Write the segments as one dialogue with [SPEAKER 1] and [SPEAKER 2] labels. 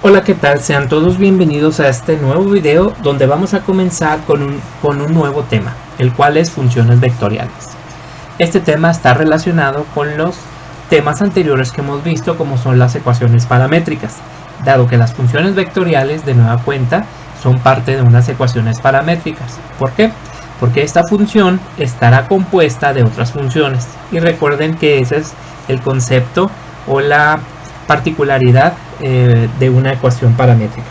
[SPEAKER 1] Hola, ¿qué tal? Sean todos bienvenidos a este nuevo video donde vamos a comenzar con un nuevo tema, el cual es funciones vectoriales. Este tema está relacionado con los temas anteriores que hemos visto, como son las ecuaciones paramétricas, dado que las funciones vectoriales de nueva cuenta son parte de unas ecuaciones paramétricas. ¿Por qué? Porque esta función estará compuesta de otras funciones, y recuerden que ese es el concepto o la particularidad de una ecuación paramétrica.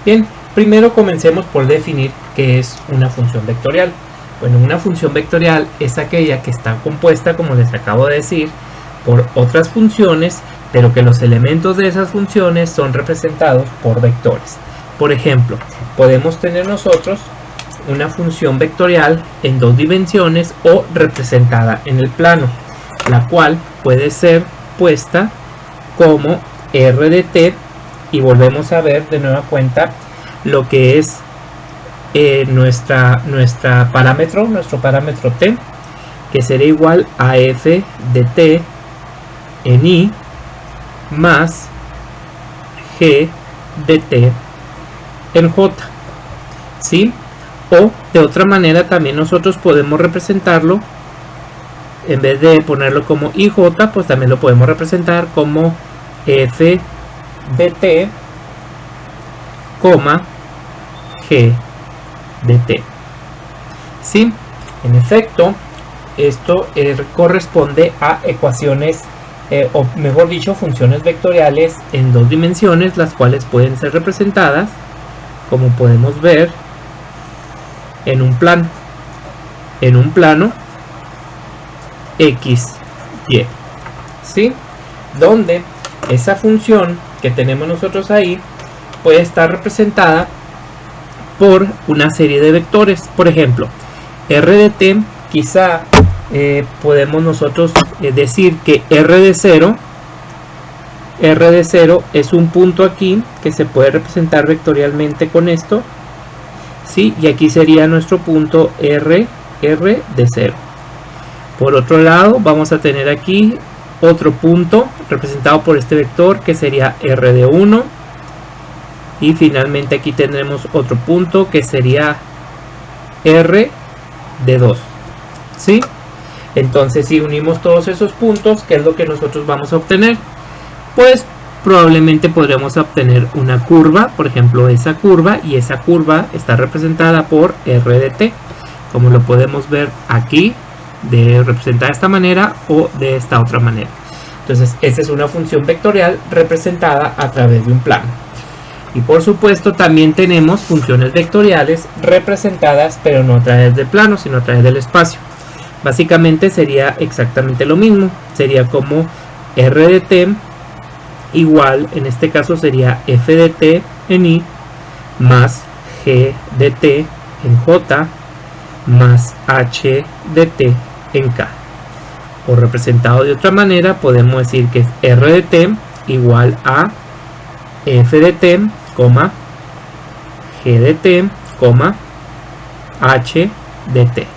[SPEAKER 1] Bien, primero comencemos por definir qué es una función vectorial. Bueno, una función vectorial es aquella que está compuesta, como les acabo de decir, por otras funciones, pero que los elementos de esas funciones son representados por vectores. Por ejemplo, podemos tener nosotros una función vectorial en dos dimensiones o representada en el plano, la cual puede ser puesta como r de t, y volvemos a ver de nueva cuenta lo que es nuestro parámetro t, que será igual a f de t en i más g de t en j, ¿sí? O de otra manera también nosotros podemos representarlo, en vez de ponerlo como ij, pues también lo podemos representar como f de t, g de t. ¿Sí? En efecto, esto corresponde a ecuaciones, o mejor dicho, funciones vectoriales en dos dimensiones, las cuales pueden ser representadas, como podemos ver, en un plano x, y, ¿sí? Donde esa función que tenemos nosotros ahí puede estar representada por una serie de vectores. Por ejemplo, r de t, quizá podemos nosotros decir que r de 0 es un punto aquí que se puede representar vectorialmente con esto, ¿sí? Y aquí sería nuestro punto r de 0. Por otro lado, vamos a tener aquí otro punto representado por este vector que sería r de 1, y finalmente aquí tendremos otro punto que sería r de 2, ¿sí? Entonces, si unimos todos esos puntos, ¿qué es lo que nosotros vamos a obtener? Pues probablemente podremos obtener una curva, por ejemplo esa curva, y esa curva está representada por r de t, como lo podemos ver aquí, de representar de esta manera o de esta otra manera. Entonces, esta es una función vectorial representada a través de un plano. Y por supuesto también tenemos funciones vectoriales representadas, pero no a través del plano, sino a través del espacio. Básicamente sería exactamente lo mismo, sería como r de t igual, en este caso sería f de t en i más g de t en j más h de t en k. O representado de otra manera, podemos decir que es r de t igual a f de t, g de t, h de t.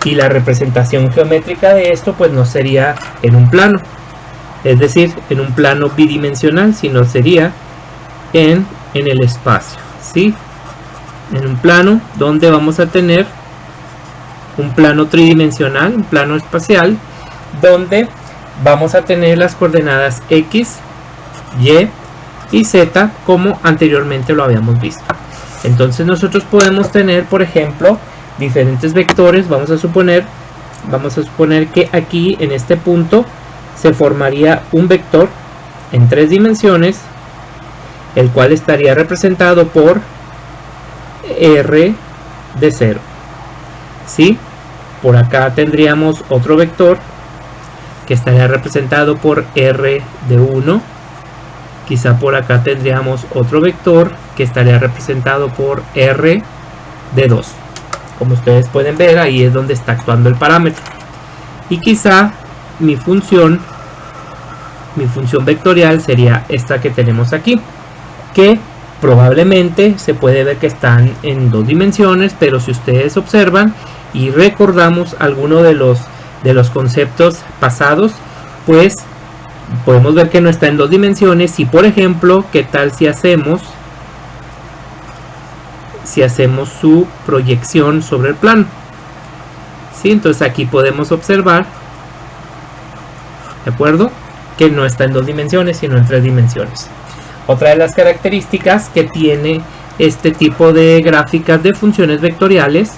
[SPEAKER 1] Y la representación geométrica de esto pues no sería en un plano, es decir, en un plano bidimensional, sino sería en el espacio, ¿sí? En un plano donde vamos a tener un plano tridimensional, un plano espacial, donde vamos a tener las coordenadas x, y y z, como anteriormente lo habíamos visto. Entonces nosotros podemos tener, por ejemplo, diferentes vectores. Vamos a suponer que aquí en este punto se formaría un vector en 3 dimensiones, el cual estaría representado por r de 0, ¿sí? Por acá tendríamos otro vector que estaría representado por r de 1. Quizá por acá tendríamos otro vector que estaría representado por r de 2. Como ustedes pueden ver, ahí es donde está actuando el parámetro. Y quizá mi función vectorial sería esta que tenemos aquí, que probablemente se puede ver que están en 2 dimensiones, pero si ustedes observan y recordamos alguno de los conceptos pasados, pues podemos ver que no está en 2 dimensiones. Y por ejemplo, ¿qué tal si hacemos su proyección sobre el plano? ¿Sí? Entonces aquí podemos observar, ¿de acuerdo?, que no está en 2 dimensiones, sino en 3 dimensiones. Otra de las características que tiene este tipo de gráficas de funciones vectoriales,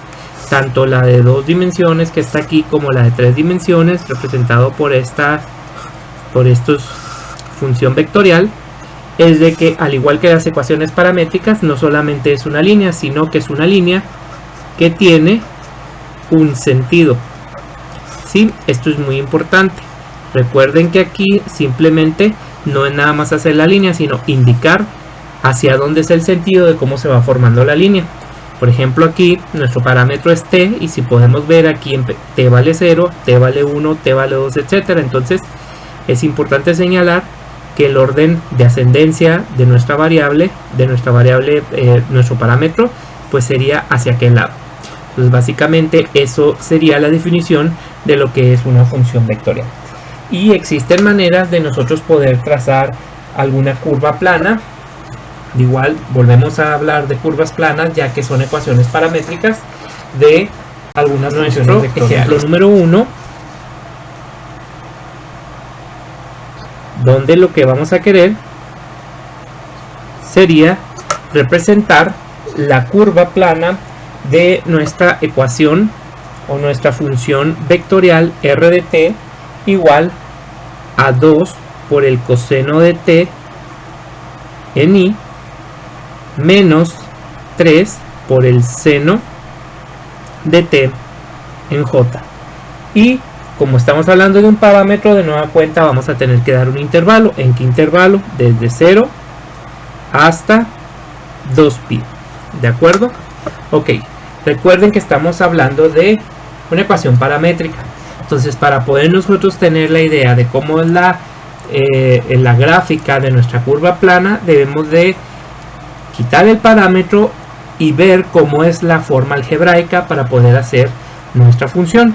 [SPEAKER 1] tanto la de 2 dimensiones que está aquí como la de 3 dimensiones, representado por función vectorial, es de que, al igual que las ecuaciones paramétricas, no solamente es una línea, sino que es una línea que tiene un sentido. ¿Sí? Esto es muy importante. Recuerden que aquí simplemente no es nada más hacer la línea, sino indicar hacia dónde es el sentido de cómo se va formando la línea. Por ejemplo, aquí nuestro parámetro es t, y si podemos ver aquí en t vale 0, t vale 1, t vale 2, etcétera. Entonces es importante señalar que el orden de ascendencia de nuestra variable, nuestro parámetro, pues sería hacia aquel lado. Entonces básicamente eso sería la definición de lo que es una función vectorial. Y existen maneras de nosotros poder trazar alguna curva plana. Igual volvemos a hablar de curvas planas, ya que son ecuaciones paramétricas de algunas funciones vectoriales. Ejemplo número 1, donde lo que vamos a querer sería representar la curva plana de nuestra ecuación o nuestra función vectorial r de t igual a 2 por el coseno de t en i menos 3 por el seno de t en j. Y como estamos hablando de un parámetro, de nueva cuenta vamos a tener que dar un intervalo. ¿En qué intervalo? Desde 0 hasta 2pi. ¿De acuerdo? Ok. Recuerden que estamos hablando de una ecuación paramétrica. Entonces, para poder nosotros tener la idea de cómo es la gráfica de nuestra curva plana, debemos de quitar el parámetro y ver cómo es la forma algebraica para poder hacer nuestra función.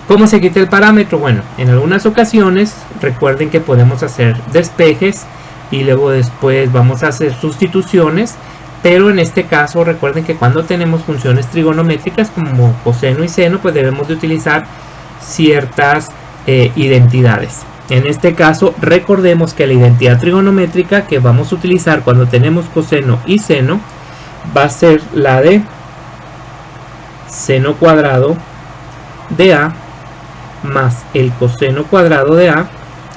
[SPEAKER 1] ¿Cómo se quita el parámetro? Bueno, en algunas ocasiones recuerden que podemos hacer despejes y luego después vamos a hacer sustituciones, pero en este caso recuerden que cuando tenemos funciones trigonométricas como coseno y seno, pues debemos de utilizar ciertas identidades. En este caso recordemos que la identidad trigonométrica que vamos a utilizar cuando tenemos coseno y seno va a ser la de seno cuadrado de a más el coseno cuadrado de a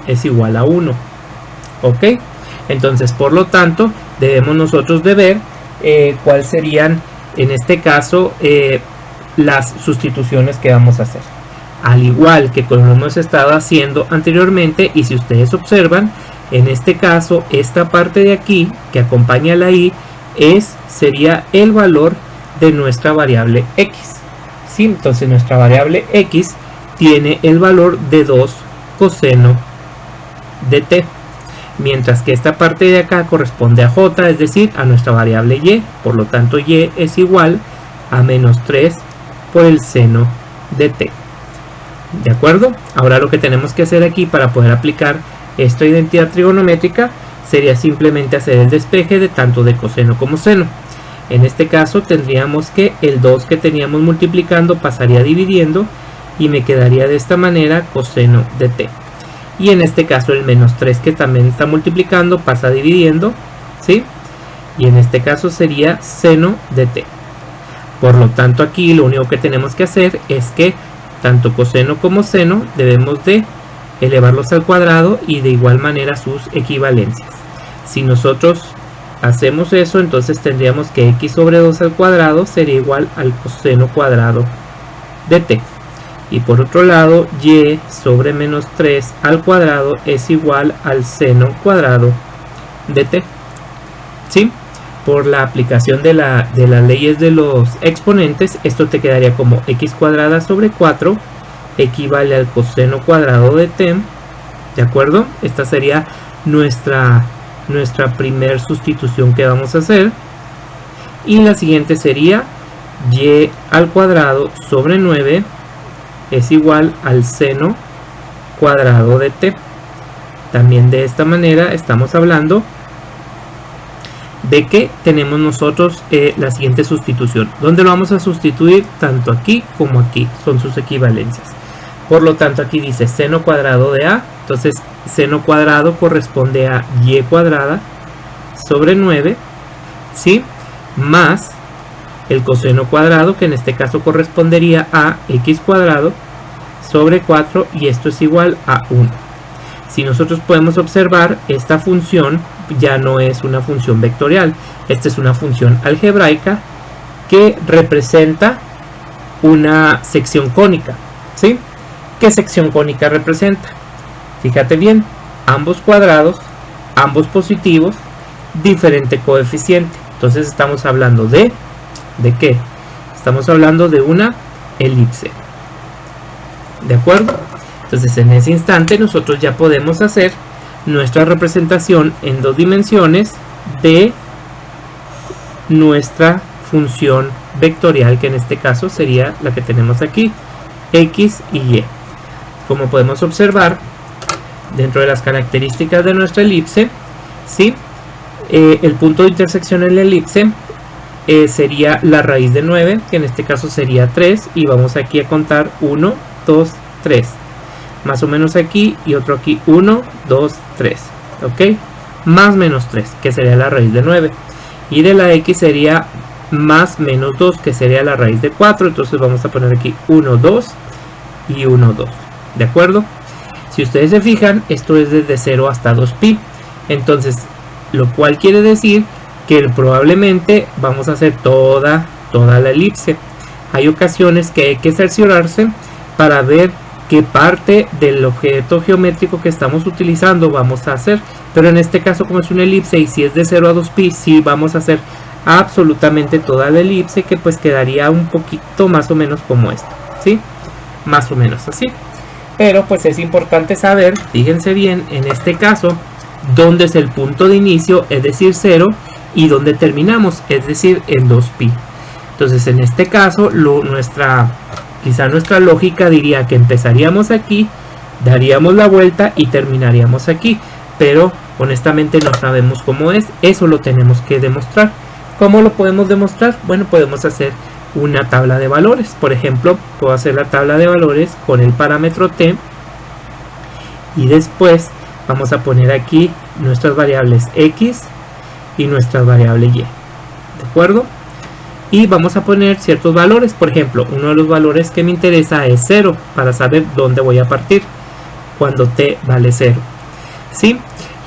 [SPEAKER 1] es igual a 1. ¿Ok? Entonces, por lo tanto, debemos nosotros de ver cuáles serían, en este caso, las sustituciones que vamos a hacer. Al igual que como lo hemos estado haciendo anteriormente, y si ustedes observan, en este caso, esta parte de aquí, que acompaña a la i, sería el valor de nuestra variable x. ¿Sí? Entonces, nuestra variable x tiene el valor de 2 coseno de t, mientras que esta parte de acá corresponde a j, es decir, a nuestra variable y. Por lo tanto, y es igual a menos 3 por el seno de t. ¿De acuerdo? Ahora lo que tenemos que hacer aquí para poder aplicar esta identidad trigonométrica sería simplemente hacer el despeje de tanto de coseno como seno. En este caso tendríamos que el 2 que teníamos multiplicando pasaría dividiendo y me quedaría de esta manera coseno de t. Y en este caso el menos 3 que también está multiplicando pasa dividiendo, ¿sí? Y en este caso sería seno de t. Por lo tanto, aquí lo único que tenemos que hacer es que tanto coseno como seno debemos de elevarlos al cuadrado y de igual manera sus equivalencias. Si nosotros hacemos eso, entonces tendríamos que x sobre 2 al cuadrado sería igual al coseno cuadrado de t. Y por otro lado, y sobre menos 3 al cuadrado es igual al seno cuadrado de t. ¿Sí? Por la aplicación de las leyes de los exponentes, esto te quedaría como x cuadrada sobre 4 equivale al coseno cuadrado de t. ¿De acuerdo? Esta sería nuestra primer sustitución que vamos a hacer. Y la siguiente sería y al cuadrado sobre 9 es igual al seno cuadrado de t. También de esta manera estamos hablando de que tenemos nosotros la siguiente sustitución, donde lo vamos a sustituir tanto aquí como aquí, son sus equivalencias. Por lo tanto, aquí dice seno cuadrado de A, entonces seno cuadrado corresponde a y cuadrada sobre 9, ¿sí? Más el coseno cuadrado, que en este caso correspondería a x cuadrado sobre 4, y esto es igual a 1. Si nosotros podemos observar, esta función ya no es una función vectorial, esta es una función algebraica que representa una sección cónica, ¿sí? ¿Qué sección cónica representa? Fíjate bien, ambos cuadrados, ambos positivos, diferente coeficiente. Entonces estamos hablando ¿de qué? Estamos hablando de una elipse. ¿De acuerdo? Entonces en ese instante nosotros ya podemos hacer nuestra representación en 2 dimensiones de nuestra función vectorial, que en este caso sería la que tenemos aquí, x y y. Como podemos observar, dentro de las características de nuestra elipse, ¿sí? El punto de intersección en la elipse sería la raíz de 9, que en este caso sería 3, y vamos aquí a contar 1, 2, 3. Más o menos aquí, y otro aquí, 1, 2, 3. ¿Ok? Más menos 3, que sería la raíz de 9. Y de la x sería más menos 2, que sería la raíz de 4. Entonces vamos a poner aquí 1, 2 y 1, 2. ¿De acuerdo? Si ustedes se fijan, esto es desde 0 hasta 2pi. Entonces, lo cual quiere decir que probablemente vamos a hacer toda la elipse. Hay ocasiones que hay que cerciorarse para ver qué parte del objeto geométrico que estamos utilizando vamos a hacer. Pero en este caso, como es una elipse y si es de 0 a 2pi, sí vamos a hacer absolutamente toda la elipse, que pues quedaría un poquito más o menos como esto, ¿sí? Más o menos así. Pero pues es importante saber, fíjense bien, en este caso, dónde es el punto de inicio, es decir 0, y dónde terminamos, es decir en 2pi. Entonces en este caso, quizá nuestra lógica diría que empezaríamos aquí, daríamos la vuelta y terminaríamos aquí. Pero honestamente no sabemos cómo es, eso lo tenemos que demostrar. ¿Cómo lo podemos demostrar? Bueno, podemos hacer una tabla de valores. Por ejemplo, puedo hacer la tabla de valores con el parámetro t, y después vamos a poner aquí nuestras variables x y nuestra variable y. ¿De acuerdo? Y vamos a poner ciertos valores. Por ejemplo, uno de los valores que me interesa es 0, para saber dónde voy a partir cuando t vale 0, ¿sí?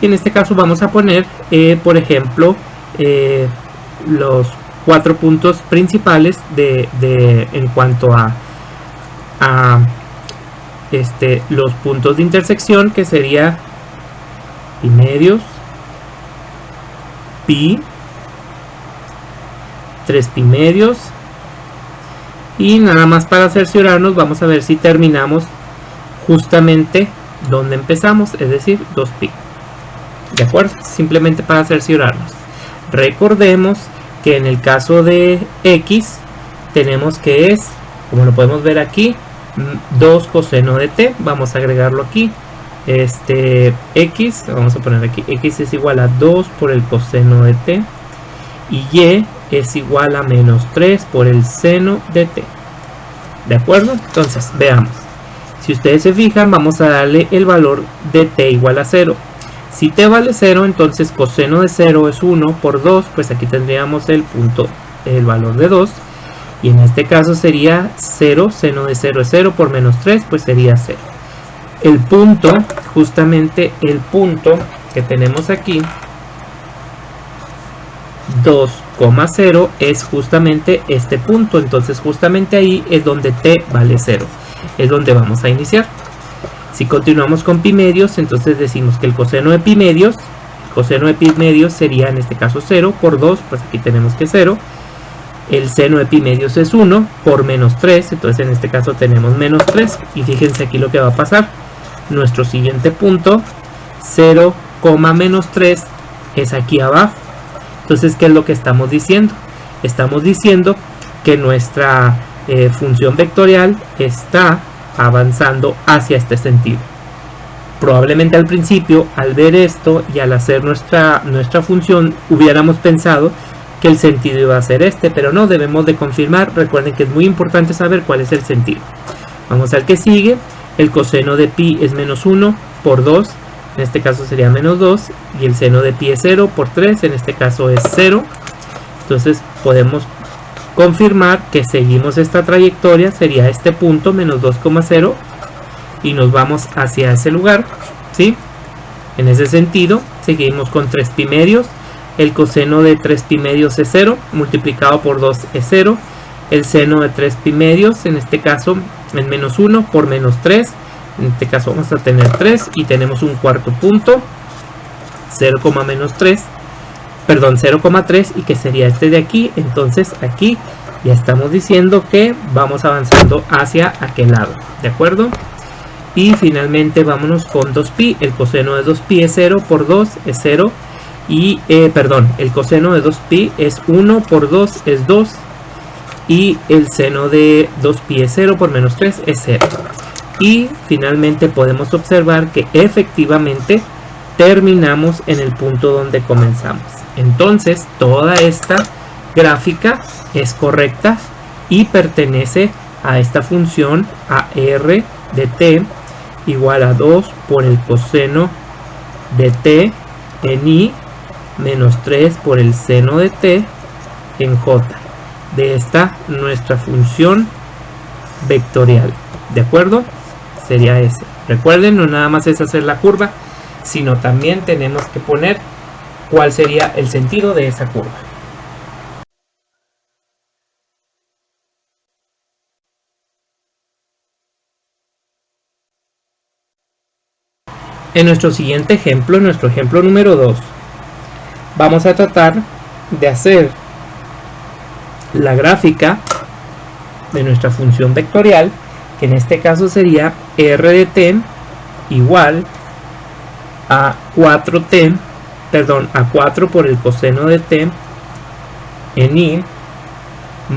[SPEAKER 1] Y en este caso vamos a poner, por ejemplo, los 4 puntos principales en cuanto a los puntos de intersección, que sería pi medios, pi, 3 pi medios, y nada más para cerciorarnos vamos a ver si terminamos justamente donde empezamos, es decir 2pi. ¿De acuerdo? Simplemente para cerciorarnos. Recordemos que en el caso de x tenemos que es, como lo podemos ver aquí, 2 coseno de t. Vamos a agregarlo aquí. X, vamos a poner aquí, x es igual a 2 por el coseno de t, y y es igual a menos 3 por el seno de t. ¿De acuerdo? Entonces veamos. Si ustedes se fijan, vamos a darle el valor de t igual a 0. Si t vale 0, entonces coseno de 0 es 1 por 2, pues aquí tendríamos el valor de 2. Y en este caso sería 0, seno de 0 es 0 por menos 3, pues sería 0. El punto, justamente el punto que tenemos aquí, 2,0, es justamente este punto. Entonces justamente ahí es donde t vale 0. Es donde vamos a iniciar. Si continuamos con pi medios, entonces decimos que el coseno de pi medios sería en este caso 0 por 2, pues aquí tenemos que 0. El seno de pi medios es 1 por menos 3, entonces en este caso tenemos menos 3. Y fíjense aquí lo que va a pasar. Nuestro siguiente punto, 0, menos 3, es aquí abajo. Entonces, ¿qué es lo que estamos diciendo? Estamos diciendo que nuestra función vectorial está avanzando hacia este sentido. Probablemente al principio, al ver esto y al hacer nuestra función, hubiéramos pensado que el sentido iba a ser este, pero no, debemos de confirmar. Recuerden que es muy importante saber cuál es el sentido. Vamos al que sigue. El coseno de pi es menos 1 por 2, en este caso sería menos 2, y el seno de pi es 0 por 3, en este caso es 0. Entonces podemos confirmar que seguimos esta trayectoria, sería este punto, menos 2,0, y nos vamos hacia ese lugar, ¿sí? En ese sentido, seguimos con 3 pi medios. El coseno de 3 pi medios es 0, multiplicado por 2 es 0. El seno de 3 pi medios, en este caso, es menos 1 por menos 3. En este caso vamos a tener 3 y tenemos un cuarto punto, 0,3, y que sería este de aquí. Entonces aquí ya estamos diciendo que vamos avanzando hacia aquel lado, ¿de acuerdo? Y finalmente vámonos con 2pi. El coseno de 2pi es 0 por 2 es 0. Y, el coseno de 2pi es 1 por 2 es 2. Y el seno de 2pi es 0 por menos 3 es 0. Y finalmente podemos observar que efectivamente terminamos en el punto donde comenzamos. Entonces toda esta gráfica es correcta y pertenece a esta función a r de t igual a 2 por el coseno de t en i menos 3 por el seno de t en j de esta nuestra función vectorial, ¿de acuerdo? Sería ese. Recuerden, no nada más es hacer la curva, sino también tenemos que poner cuál sería el sentido de esa curva. En nuestro siguiente ejemplo, nuestro ejemplo número 2, vamos a tratar de hacer la gráfica de nuestra función vectorial, que en este caso sería r de t igual a 4 por el coseno de t en i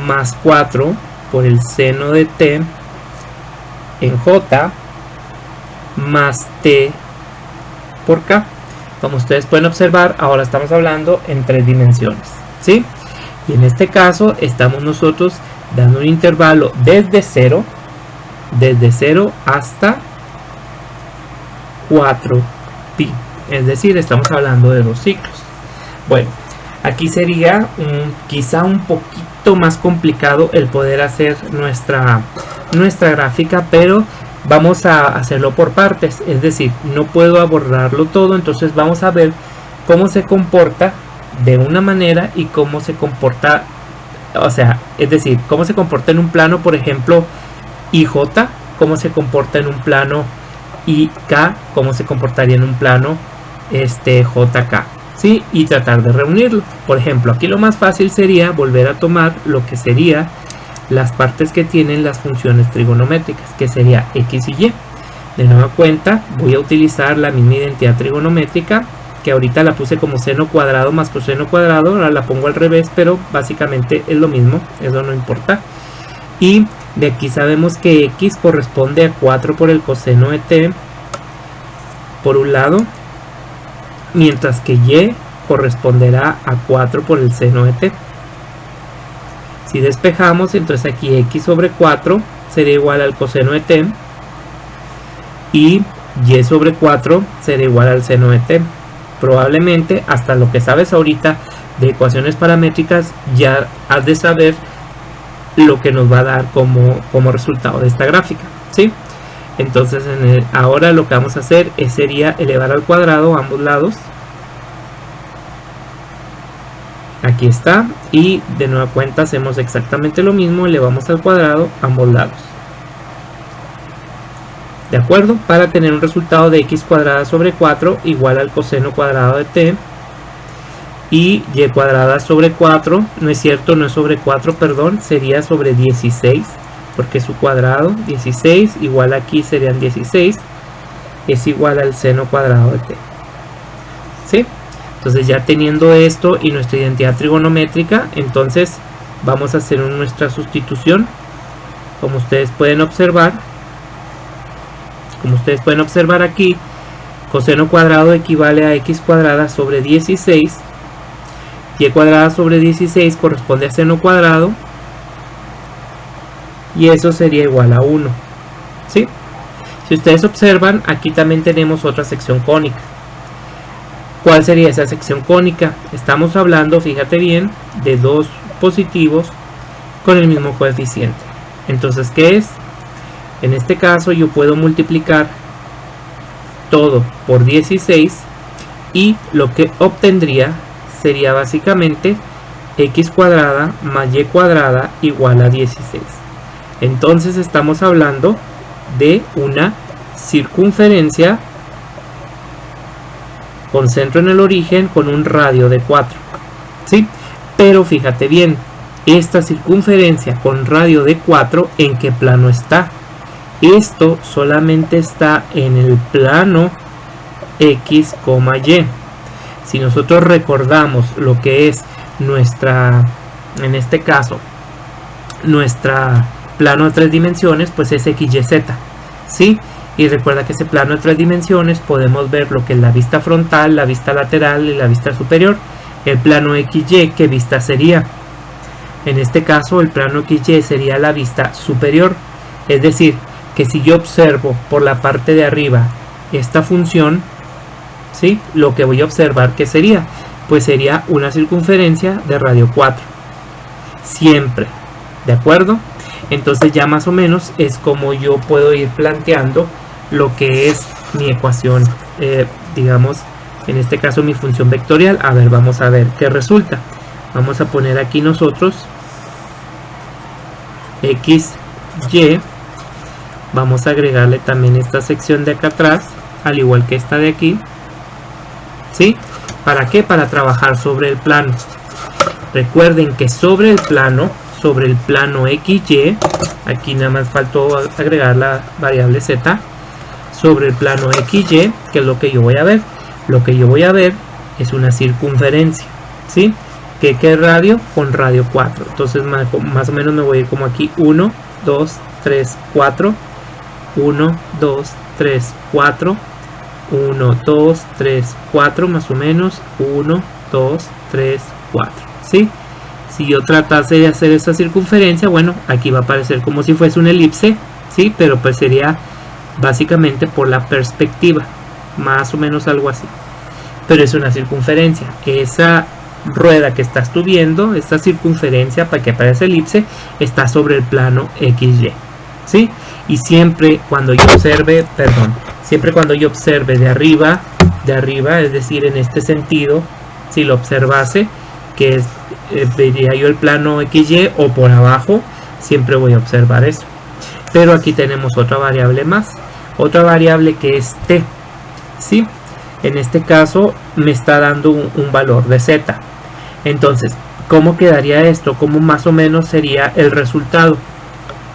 [SPEAKER 1] más 4 por el seno de t en j más t por k. Como ustedes pueden observar, ahora estamos hablando en 3 dimensiones, ¿sí? Y en este caso estamos nosotros dando un intervalo desde 0 hasta 4pi, es decir, estamos hablando de 2 ciclos. Bueno, aquí sería quizá un poquito más complicado el poder hacer nuestra gráfica, pero vamos a hacerlo por partes, es decir, no puedo abordarlo todo. Entonces vamos a ver cómo se comporta de una manera y cómo se comporta, o sea, es decir, cómo se comporta en un plano, por ejemplo, IJ, cómo se comporta en un plano IK, cómo se comportaría en un plano JK, ¿sí? Y tratar de reunirlo. Por ejemplo, aquí lo más fácil sería volver a tomar lo que sería las partes que tienen las funciones trigonométricas, que sería x y y. De nueva cuenta voy a utilizar la misma identidad trigonométrica, que ahorita la puse como seno cuadrado más coseno cuadrado, ahora la pongo al revés, pero básicamente es lo mismo, eso no importa. Y de aquí sabemos que x corresponde a 4 por el coseno de t por un lado, mientras que y corresponderá a 4 por el seno de t. Si despejamos, entonces aquí x sobre 4 sería igual al coseno de t y y sobre 4 será igual al seno de t. Probablemente hasta lo que sabes ahorita de ecuaciones paramétricas ya has de saber lo que nos va a dar como resultado de esta gráfica, ¿sí? Entonces ahora lo que vamos a hacer sería elevar al cuadrado ambos lados. Aquí está, y de nueva cuenta hacemos exactamente lo mismo, elevamos al cuadrado ambos lados. ¿De acuerdo? Para tener un resultado de x cuadrada sobre 4 igual al coseno cuadrado de t. Y y cuadrada sobre 4, no es cierto, no es sobre 4, perdón, sería sobre 16, porque es su cuadrado. 16 igual aquí serían 16, es igual al seno cuadrado de t. ¿Sí? Entonces ya teniendo esto y nuestra identidad trigonométrica, entonces vamos a hacer nuestra sustitución. Como ustedes pueden observar aquí, Coseno cuadrado equivale a x cuadrada sobre 16. Y cuadrada sobre 16 corresponde a seno cuadrado. Y eso sería igual a 1. ¿Sí? Si ustedes observan, aquí también tenemos otra sección cónica. ¿Cuál sería esa sección cónica? Estamos hablando, fíjate bien, de dos positivos con el mismo coeficiente. Entonces, ¿qué es? En este caso yo puedo multiplicar todo por 16 y lo que obtendría sería básicamente x cuadrada más y cuadrada igual a 16. Entonces estamos hablando de una circunferencia con centro en el origen con un radio de 4. ¿Sí? Pero fíjate bien, esta circunferencia con radio de 4, ¿en qué plano está? Esto solamente está en el plano x, y. Si nosotros recordamos lo que es nuestra, en este caso, nuestra plano de 3 dimensiones, pues es XYZ, ¿sí? Y recuerda que ese plano de 3 dimensiones podemos ver lo que es la vista frontal, la vista lateral y la vista superior. El plano XY, ¿qué vista sería? En este caso el plano XY sería la vista superior. Es decir, que si yo observo por la parte de arriba esta función, ¿sí? Lo que voy a observar, ¿qué sería? Pues sería una circunferencia de radio 4. Siempre, ¿de acuerdo? Entonces ya más o menos es como yo puedo ir planteando lo que es mi ecuación, digamos, en este caso mi función vectorial. A ver, vamos a ver qué resulta. Vamos a poner aquí nosotros x, y. Vamos a agregarle también esta sección de acá atrás, al igual que esta de aquí. ¿Sí? ¿Para qué? Para trabajar sobre el plano. Recuerden que sobre el plano XY, aquí nada más faltó agregar la variable z, sobre el plano XY, que es lo que yo voy a ver. Lo que yo voy a ver es una circunferencia, ¿sí? ¿Qué radio? Con radio 4. Entonces más o menos me voy a ir como aquí, 1, 2, 3, 4, 1, 2, 3, 4, 1, 2, 3, 4, más o menos, 1, 2, 3, 4, ¿sí? Si yo tratase de hacer esta circunferencia, bueno, aquí va a aparecer como si fuese una elipse, ¿sí? Pero pues sería básicamente por la perspectiva, más o menos algo así. Pero es una circunferencia. Esa rueda que estás tú viendo, esta circunferencia, para que aparezca elipse, está sobre el plano XY, ¿sí? Y siempre cuando yo observe, de arriba, es decir, en este sentido, si lo observase, que es, vería yo el plano XY o por abajo, siempre voy a observar eso. Pero aquí tenemos otra variable más, otra variable que es t, ¿sí? En este caso me está dando un valor de z. Entonces, ¿cómo quedaría esto? ¿Cómo más o menos sería el resultado?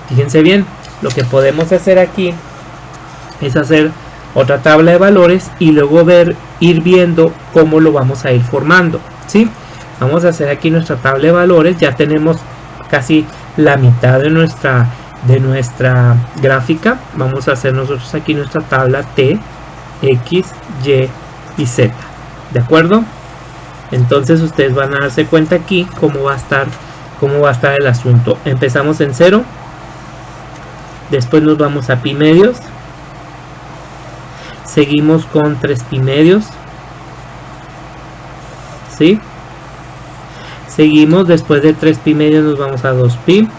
[SPEAKER 1] Fíjense bien, lo que podemos hacer aquí es hacer otra tabla de valores y luego ir viendo cómo lo vamos a ir formando, ¿sí? Vamos a hacer aquí nuestra tabla de valores. Ya tenemos casi la mitad de nuestra gráfica. Vamos a hacer nosotros aquí nuestra tabla T, X, Y y Z, ¿de acuerdo? Entonces ustedes van a darse cuenta aquí cómo va a estar el asunto. Empezamos en 0, después nos vamos a pi medios, seguimos con 3 pi medios, ¿sí? Seguimos, después de 3 pi medios nos vamos a 2 pi.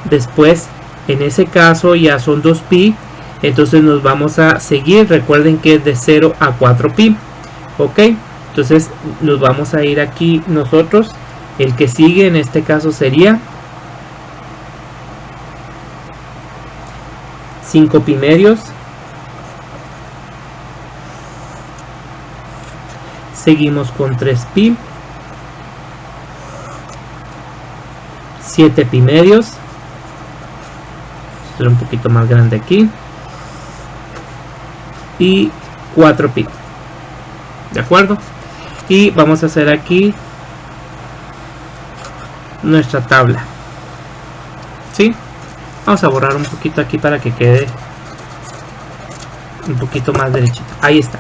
[SPEAKER 1] Después, en ese caso ya son 2 pi. Entonces nos vamos a seguir. Recuerden que es de 0 a 4 pi. Ok. Entonces nos vamos a ir aquí nosotros. El que sigue en este caso sería 5 pi medios. Seguimos con 3 pi. 7 pi medios. Será un poquito más grande aquí. Y 4 pi. ¿De acuerdo? Y vamos a hacer aquí nuestra tabla. ¿Sí? Vamos a borrar un poquito aquí para que quede un poquito más derechito. Ahí está.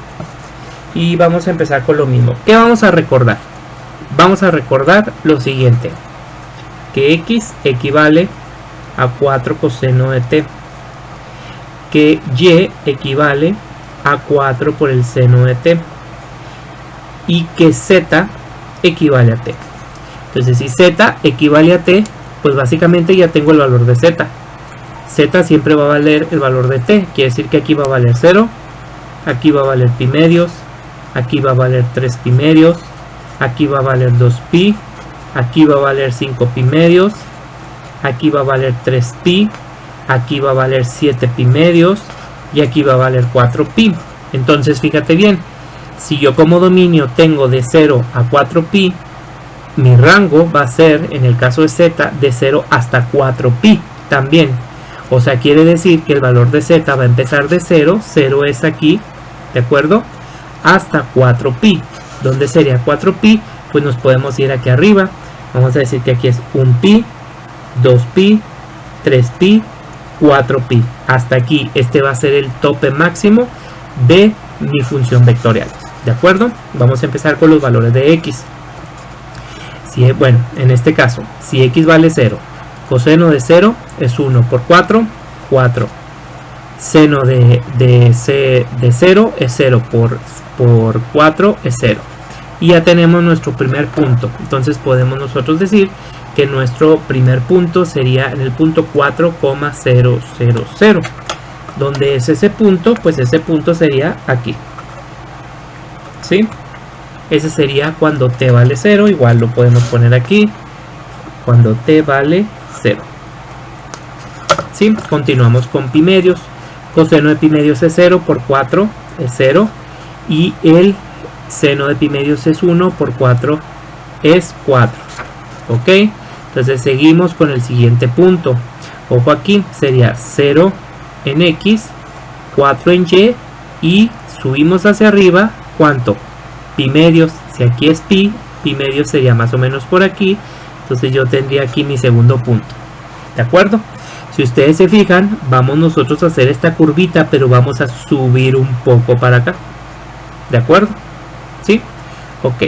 [SPEAKER 1] Y vamos a empezar con lo mismo. ¿Qué vamos a recordar? Vamos a recordar lo siguiente. Que x equivale a 4 coseno de t. Que y equivale a 4 por el seno de t. Y que z equivale a t. Entonces si z equivale a t, pues básicamente ya tengo el valor de z. Z siempre va a valer el valor de t. Quiere decir que aquí va a valer 0. Aquí va a valer pi medios. Aquí va a valer 3 pi medios. Aquí va a valer 2 pi. Aquí va a valer 5 pi medios. Aquí va a valer 3 pi. Aquí va a valer 7 pi medios. Y aquí va a valer 4 pi. Entonces fíjate bien. Si yo como dominio tengo de 0 a 4 pi, mi rango va a ser, en el caso de z, de 0 hasta 4 pi también. O sea, quiere decir que el valor de z va a empezar de 0, 0 es aquí, ¿de acuerdo? Hasta 4 pi. ¿Dónde sería 4 pi? Pues nos podemos ir aquí arriba. Vamos a decir que aquí es 1 pi, 2 pi, 3 pi, 4 pi. Hasta aquí, este va a ser el tope máximo de mi función vectorial. ¿De acuerdo? Vamos a empezar con los valores de x. Bueno, en este caso, si x vale 0, coseno de 0 es 1 por 4, 4. Seno de 0 es 0 por 4 es 0. Y ya tenemos nuestro primer punto. Entonces podemos nosotros decir que nuestro primer punto sería en el punto 4,000. ¿Dónde es ese punto? Pues ese punto sería aquí. ¿Sí? Ese sería cuando t vale 0, igual lo podemos poner aquí, cuando t vale 0. ¿Sí? Continuamos con pi medios. Coseno de pi medios es 0 por 4 es 0. Y el seno de pi medios es 1 por 4 es 4. ¿Ok? Entonces seguimos con el siguiente punto. Ojo aquí, sería 0 en x, 4 en y subimos hacia arriba, ¿cuánto? Pi medios. Si aquí es pi medios sería más o menos por aquí. Entonces yo tendría aquí mi segundo punto. ¿De acuerdo? Si ustedes se fijan, vamos nosotros a hacer esta curvita, pero vamos a subir un poco para acá. ¿De acuerdo? ¿Sí? Ok.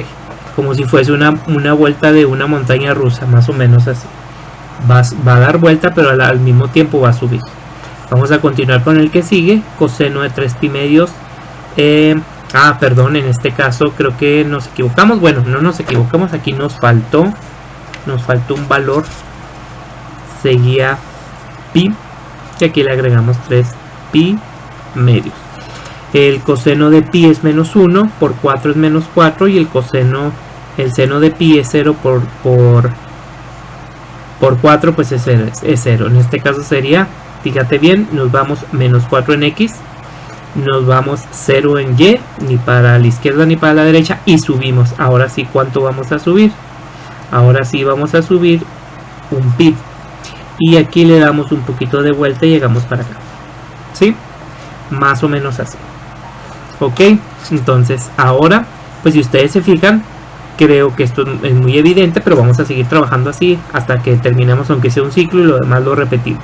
[SPEAKER 1] Como si fuese una vuelta de una montaña rusa, más o menos así. Va a dar vuelta, pero al mismo tiempo va a subir. Vamos a continuar con el que sigue. Coseno de 3 pi medios. Perdón, en este caso creo que nos equivocamos. Bueno, no nos equivocamos, aquí nos faltó un valor. Seguía pi, y aquí le agregamos 3 pi medios. El coseno de pi es menos 1, por 4 es menos 4, y el seno de pi es 0 por 4, pues es 0. En este caso sería, fíjate bien, nos vamos menos 4 en x, nos vamos 0 en y, ni para la izquierda ni para la derecha, y subimos. Ahora sí, ¿cuánto vamos a subir? Ahora sí vamos a subir un pi, y aquí le damos un poquito de vuelta y llegamos para acá. ¿Sí? Más o menos así. Ok, entonces ahora, pues si ustedes se fijan, creo que esto es muy evidente, pero vamos a seguir trabajando así hasta que terminemos, aunque sea un ciclo, y lo demás lo repetimos.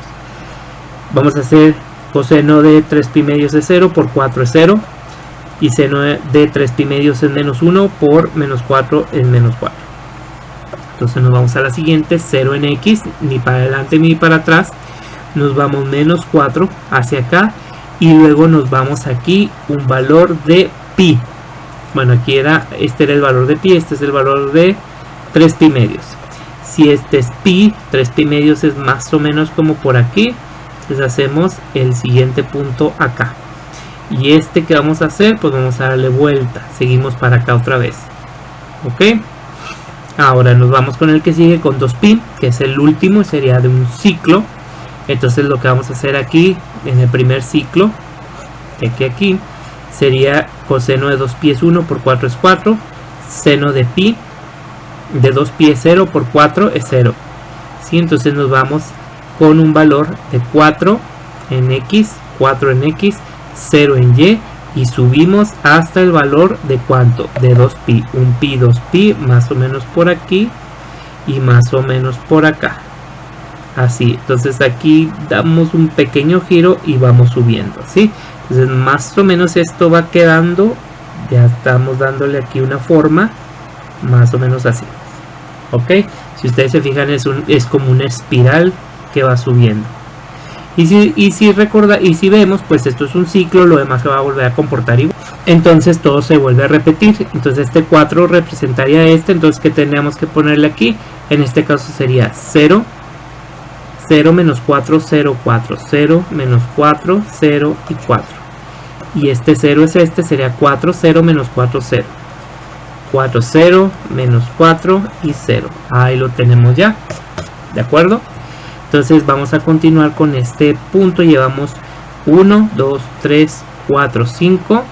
[SPEAKER 1] Vamos a hacer coseno de 3 pi medios es 0, por 4 es 0, y seno de 3 pi medios es menos 1, por menos 4 es menos 4. Entonces nos vamos a la siguiente, 0 en x, ni para adelante ni para atrás, nos vamos menos 4 hacia acá, y luego nos vamos aquí un valor de pi. Bueno, aquí este era el valor de pi, este es el valor de 3 pi medios. Si este es pi, 3 pi medios es más o menos como por aquí. Entonces hacemos el siguiente punto acá. Y este que vamos a hacer, pues vamos a darle vuelta. Seguimos para acá otra vez. ¿Ok? Ahora nos vamos con el que sigue, con 2pi, que es el último, sería de un ciclo. Entonces lo que vamos a hacer aquí, en el primer ciclo, de aquí, sería coseno de 2pi es 1, por 4 es 4. Seno de pi, de 2pi es 0, por 4 es 0. ¿Sí? Entonces nos vamos con un valor de 4 en x, 4 en x, 0 en y subimos hasta el valor de ¿cuánto? De 2pi, 1pi, 2pi, más o menos por aquí y más o menos por acá. Así, entonces aquí damos un pequeño giro y vamos subiendo, ¿sí? Entonces más o menos esto va quedando, ya estamos dándole aquí una forma más o menos así. Ok, si ustedes se fijan es como una espiral que va subiendo. Y si vemos, pues esto es un ciclo, lo demás se va a volver a comportar igual. Entonces todo se vuelve a repetir. Entonces este 4 representaría este. Entonces, ¿qué tendríamos que ponerle aquí? En este caso sería 0, 0, menos 4, 0, 4, 0, menos 4, 0 y 4. Y este 0 es este, sería 4, 0, menos 4, 0. 4, 0, menos 4 y 0. Ahí lo tenemos ya. ¿De acuerdo? Entonces vamos a continuar con este punto. Llevamos 1, 2, 3, 4, 5.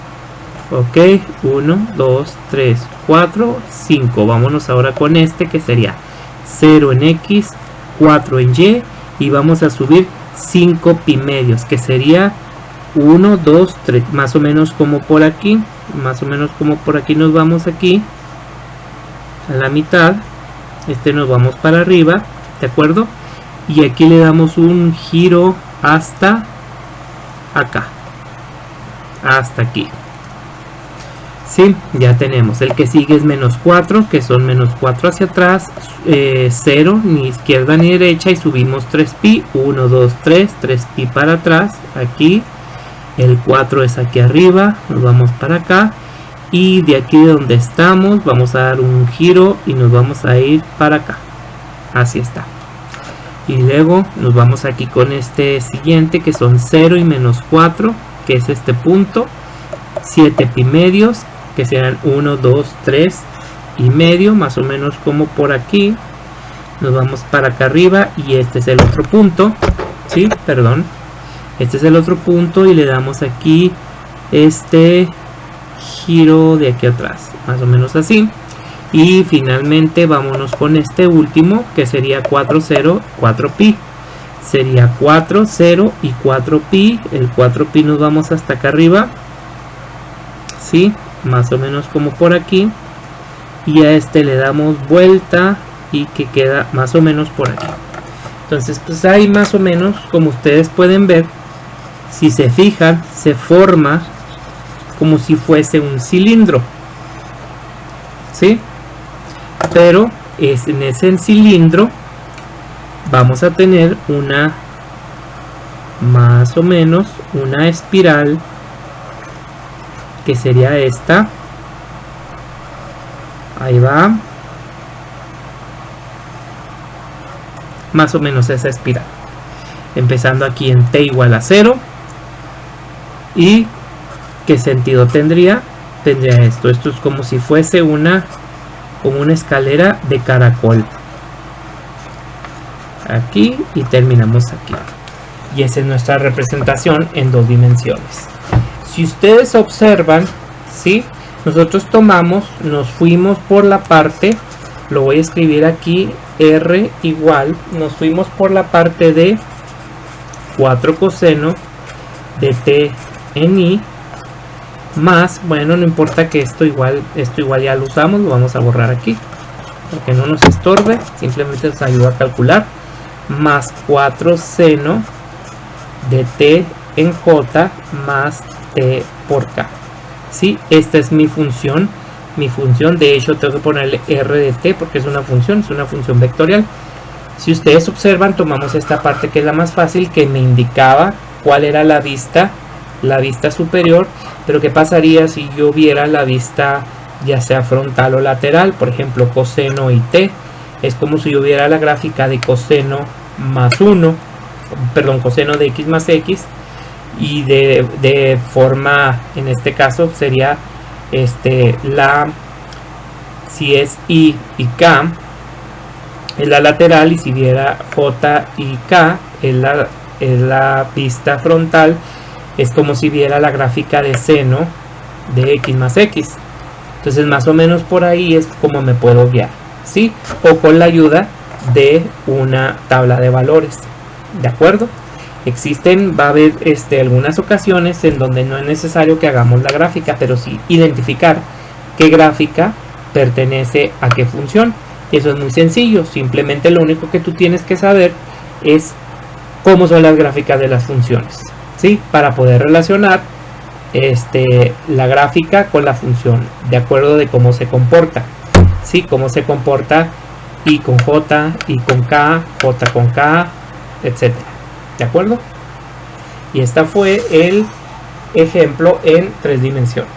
[SPEAKER 1] Ok, 1, 2, 3, 4, 5. Vámonos ahora con este que sería 0 en X, 4 en Y. Y vamos a subir 5 pi medios, que sería 1, 2, 3. Más o menos como por aquí. Más o menos como por aquí nos vamos aquí. A la mitad. Nos vamos para arriba. ¿De acuerdo? Y aquí le damos un giro hasta acá, hasta aquí. Sí, ya tenemos. El que sigue es menos 4, que son menos 4 hacia atrás, 0, ni izquierda ni derecha, y subimos 3 pi, 1, 2, 3, 3 pi para atrás, aquí. El 4 es aquí arriba, nos vamos para acá. Y de aquí de donde estamos, vamos a dar un giro y nos vamos a ir para acá. Así está. Y luego nos vamos aquí con este siguiente, que son 0 y menos 4, que es este punto. 7 pi medios, que serán 1, 2, 3 y medio, más o menos como por aquí. Nos vamos para acá arriba y este es el otro punto. Sí, perdón. Este es el otro punto y le damos aquí este giro de aquí atrás, más o menos así. Y finalmente vámonos con este último, que sería 4, 0, 4 pi. Sería 4, 0 y 4 pi. El 4 pi nos vamos hasta acá arriba. Sí, más o menos como por aquí. Y a este le damos vuelta y que queda más o menos por aquí. Entonces pues ahí más o menos, como ustedes pueden ver, si se fijan, se forma como si fuese un cilindro. ¿Sí? Pero en ese cilindro vamos a tener más o menos una espiral, que sería esta. Ahí va. Más o menos esa espiral. Empezando aquí en t igual a 0. ¿Y qué sentido tendría? Tendría esto. Esto es como si fuese como una escalera de caracol. Aquí y terminamos aquí. Y esa es nuestra representación en 2 dimensiones. Si ustedes observan, ¿sí? Nosotros nos fuimos por la parte, lo voy a escribir aquí, R igual, nos fuimos por la parte de 4 coseno de t en i, más, bueno, no importa que esto igual ya lo usamos, lo vamos a borrar aquí, para que no nos estorbe, simplemente nos ayuda a calcular, más 4 seno de t en j más t por k. ¿Sí? Esta es mi función, de hecho tengo que ponerle r de t porque es una función vectorial. Si ustedes observan, tomamos esta parte que es la más fácil, que me indicaba cuál era la vista superior, pero qué pasaría si yo viera la vista ya sea frontal o lateral, por ejemplo coseno y t, es como si yo viera la gráfica de coseno más 1, perdón, coseno de x más x, y de forma, en este caso sería si es I y K es la lateral, y si viera J y K es la vista frontal, es como si viera la gráfica de seno de x más x. Entonces más o menos por ahí es como me puedo guiar, ¿sí? O con la ayuda de una tabla de valores, ¿de acuerdo? Va a haber algunas ocasiones en donde no es necesario que hagamos la gráfica, pero sí identificar qué gráfica pertenece a qué función. Y eso es muy sencillo, simplemente lo único que tú tienes que saber es cómo son las gráficas de las funciones, ¿sí? Para poder relacionar la gráfica con la función de acuerdo de cómo se comporta, ¿sí? Cómo se comporta I con J, I con K, J con K, etcétera, ¿de acuerdo? Y esta fue el ejemplo en 3 dimensiones.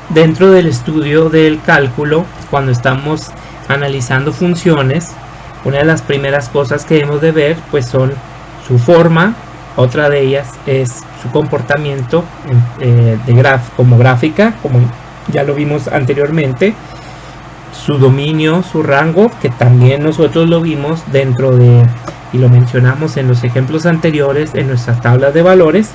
[SPEAKER 1] Dentro del estudio del cálculo, cuando estamos analizando funciones, una de las primeras cosas que debemos de ver pues son su forma, otra de ellas es su comportamiento como gráfica, como ya lo vimos anteriormente, su dominio, su rango, que también nosotros lo vimos dentro de, y lo mencionamos en los ejemplos anteriores, en nuestras tablas de valores,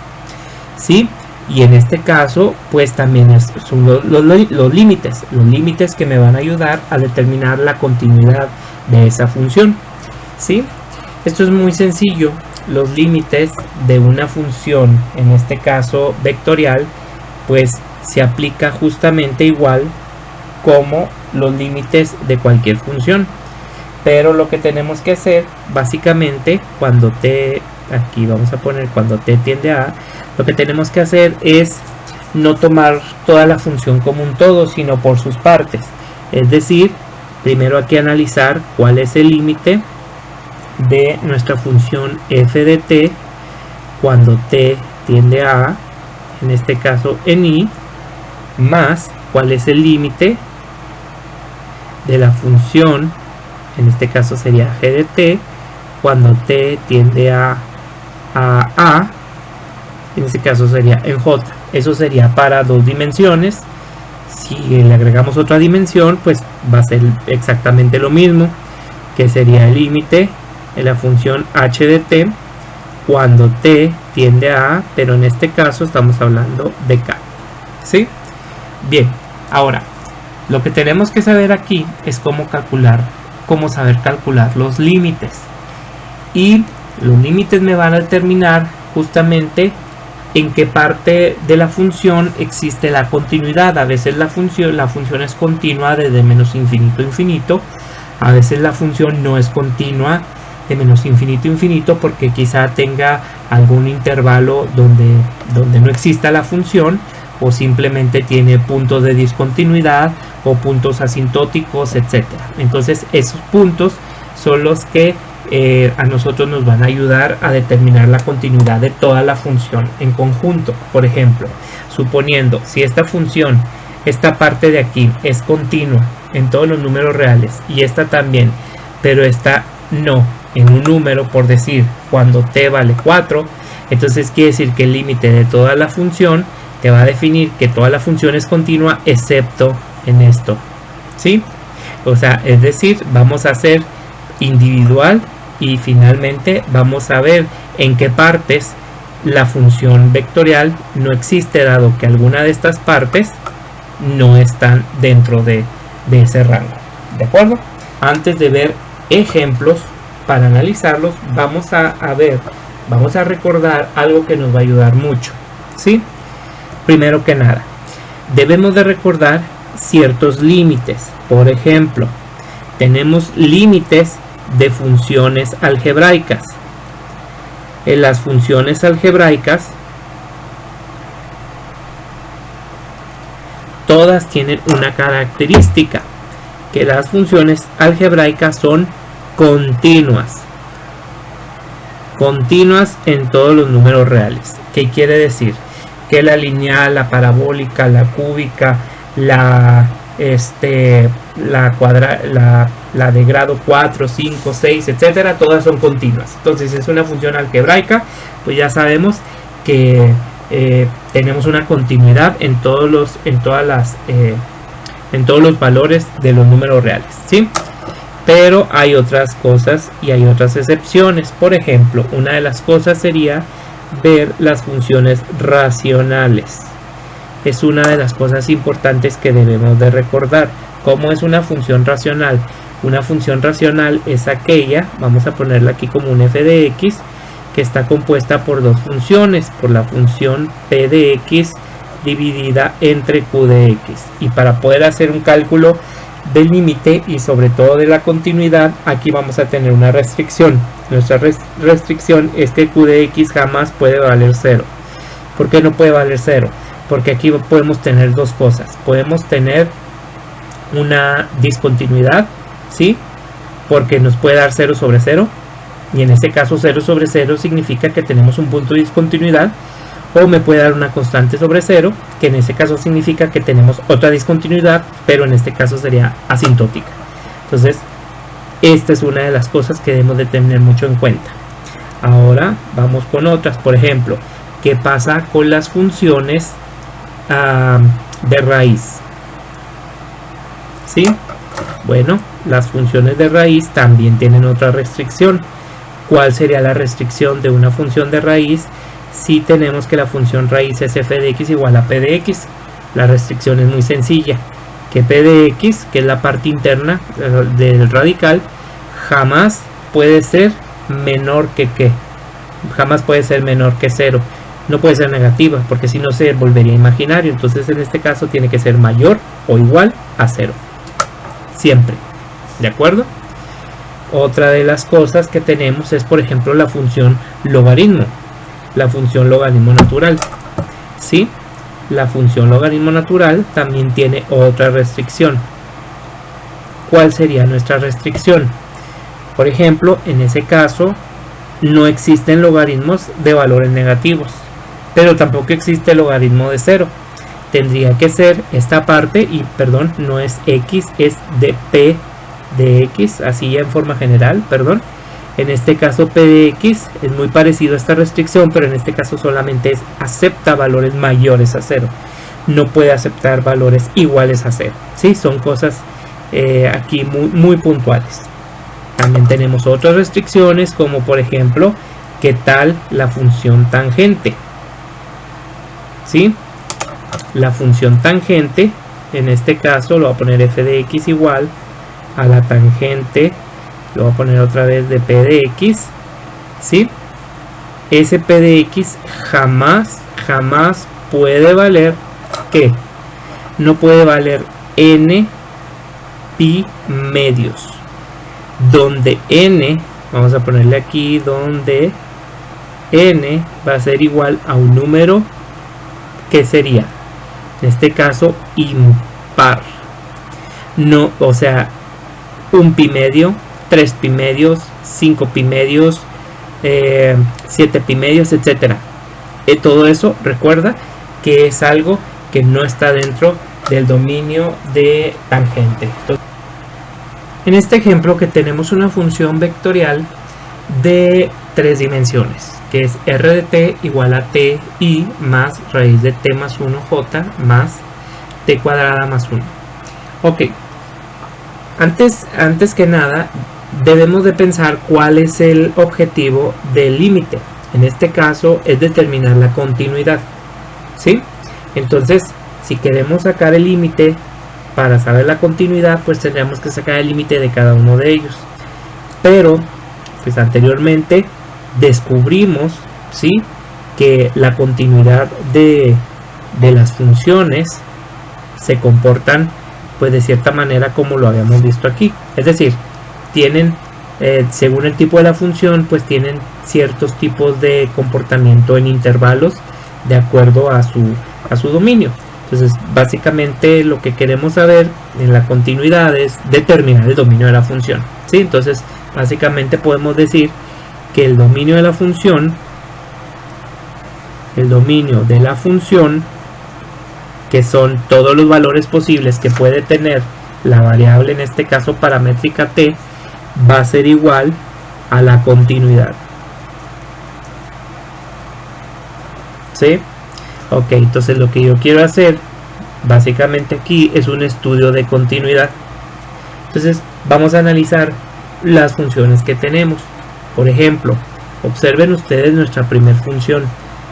[SPEAKER 1] ¿sí? Y en este caso pues también son los límites que me van a ayudar a determinar la continuidad de esa función, ¿sí? Esto es muy sencillo. Los límites de una función, en este caso vectorial, pues se aplica justamente igual como los límites de cualquier función, pero lo que tenemos que hacer básicamente cuando aquí vamos a poner cuando t tiende a, lo que tenemos que hacer es no tomar toda la función como un todo, sino por sus partes. Es decir, primero hay que analizar cuál es el límite de nuestra función f de t cuando t tiende a, en este caso en i, más cuál es el límite de la función, en este caso sería g de t, cuando t tiende a a, en este caso sería en j. Eso sería para 2 dimensiones. Si le agregamos otra dimensión, pues va a ser exactamente lo mismo, que sería el límite de la función h de t cuando t tiende a a, pero en este caso estamos hablando de k, ¿sí? Bien, ahora lo que tenemos que saber aquí es cómo saber calcular los límites, y los límites me van a determinar justamente en qué parte de la función existe la continuidad. A veces la función es continua desde menos infinito a infinito, a veces la función no es continua de menos infinito a infinito porque quizá tenga algún intervalo donde no exista la función, o simplemente tiene puntos de discontinuidad o puntos asintóticos, etcétera. Entonces esos puntos son los que a nosotros nos van a ayudar a determinar la continuidad de toda la función en conjunto. Por ejemplo, suponiendo si esta función, esta parte de aquí es continua en todos los números reales y esta también, pero esta no en un número, por decir cuando t vale 4, entonces quiere decir que el límite de toda la función te va a definir que toda la función es continua excepto en esto, ¿sí? O sea, es decir, vamos a hacer individual y finalmente vamos a ver en qué partes la función vectorial no existe, dado que alguna de estas partes no están dentro de ese rango, ¿de acuerdo? Antes de ver ejemplos para analizarlos, vamos a recordar algo que nos va a ayudar mucho, ¿sí? Primero que nada, debemos de recordar ciertos límites. Por ejemplo, tenemos límites de funciones algebraicas. En las funciones algebraicas todas tienen una característica, que las funciones algebraicas son continuas en todos los números reales. ¿Qué quiere decir? Que la lineal, la parabólica, la cúbica, la de grado 4, 5, 6, etcétera, todas son continuas. Entonces, es una función algebraica, pues ya sabemos que tenemos una continuidad en todos los valores de los números reales, ¿sí? Pero hay otras cosas y hay otras excepciones. Por ejemplo, una de las cosas sería ver las funciones racionales. Es una de las cosas importantes que debemos de recordar. ¿Cómo es una función racional? Una función racional es aquella, vamos a ponerla aquí como un f de x, que está compuesta por dos funciones, por la función p de x dividida entre q de x. Y para poder hacer un cálculo del límite y sobre todo de la continuidad, aquí vamos a tener una restricción. Nuestra restricción es que q de x jamás puede valer 0. ¿Por qué no puede valer 0? Porque aquí podemos tener dos cosas. Podemos tener una discontinuidad, ¿sí? Porque nos puede dar 0 sobre 0. Y en este caso 0 sobre 0 significa que tenemos un punto de discontinuidad. O me puede dar una constante sobre 0, que en este caso significa que tenemos otra discontinuidad, pero en este caso sería asintótica. Entonces, esta es una de las cosas que debemos de tener mucho en cuenta. Ahora vamos con otras. Por ejemplo, ¿qué pasa con las funciones de raíz? ¿Sí? Bueno, las funciones de raíz también tienen otra restricción. ¿Cuál sería la restricción de una función de raíz? Si tenemos que la función raíz es f de x igual a p de x, la restricción es muy sencilla, que p de x, que es la parte interna del radical, jamás puede ser menor que ¿qué? Jamás puede ser menor que 0. No puede ser negativa, porque si no se volvería imaginario. Entonces en este caso tiene que ser mayor o igual a 0. Siempre. ¿De acuerdo? Otra de las cosas que tenemos es, por ejemplo, la función logaritmo. La función logaritmo natural, ¿sí? La función logaritmo natural también tiene otra restricción. ¿Cuál sería nuestra restricción? Por ejemplo, en ese caso no existen logaritmos de valores negativos, pero tampoco existe logaritmo de 0. Tendría que ser esta parte, y perdón, no es x, es de p de x, así ya en forma general, perdón. En este caso p de x es muy parecido a esta restricción, pero en este caso solamente acepta valores mayores a 0. No puede aceptar valores iguales a 0. ¿Sí? Son cosas aquí muy puntuales. También tenemos otras restricciones, como por ejemplo, ¿qué tal la función tangente? ¿Sí? La función tangente, en este caso lo voy a poner f de x igual a la tangente, lo voy a poner otra vez de p de x, ¿sí? Ese p de x jamás puede valer, ¿qué? No puede valer n pi medios, donde n, vamos a ponerle aquí, donde n va a ser igual a un número que sería, en este caso, impar. No, o sea, un pi medio, 3 pi medios, 5 pi medios, 7 pi medios, etcétera. Todo eso recuerda que es algo que no está dentro del dominio de tangente. Entonces, en este ejemplo que tenemos una función vectorial de 3 dimensiones, que es r de t igual a t i más raíz de t más 1 j más t cuadrada más 1. Ok, antes que nada debemos de pensar cuál es el objetivo del límite. En este caso es determinar la continuidad, ¿sí? Entonces, si queremos sacar el límite para saber la continuidad, pues tendríamos que sacar el límite de cada uno de ellos. Pero, pues anteriormente descubrimos, ¿sí?, que la continuidad de las funciones se comportan, pues de cierta manera como lo habíamos visto aquí. Es decir, tienen según el tipo de la función, pues tienen ciertos tipos de comportamiento en intervalos de acuerdo a su dominio. Entonces básicamente lo que queremos saber en la continuidad es determinar el dominio de la función, ¿sí? Entonces básicamente podemos decir que el dominio de la función, que son todos los valores posibles que puede tener la variable, en este caso paramétrica t, va a ser igual a la continuidad, ¿sí? Ok, entonces lo que yo quiero hacer básicamente aquí es un estudio de continuidad. Entonces vamos a analizar las funciones que tenemos. Por ejemplo, observen ustedes nuestra primer función.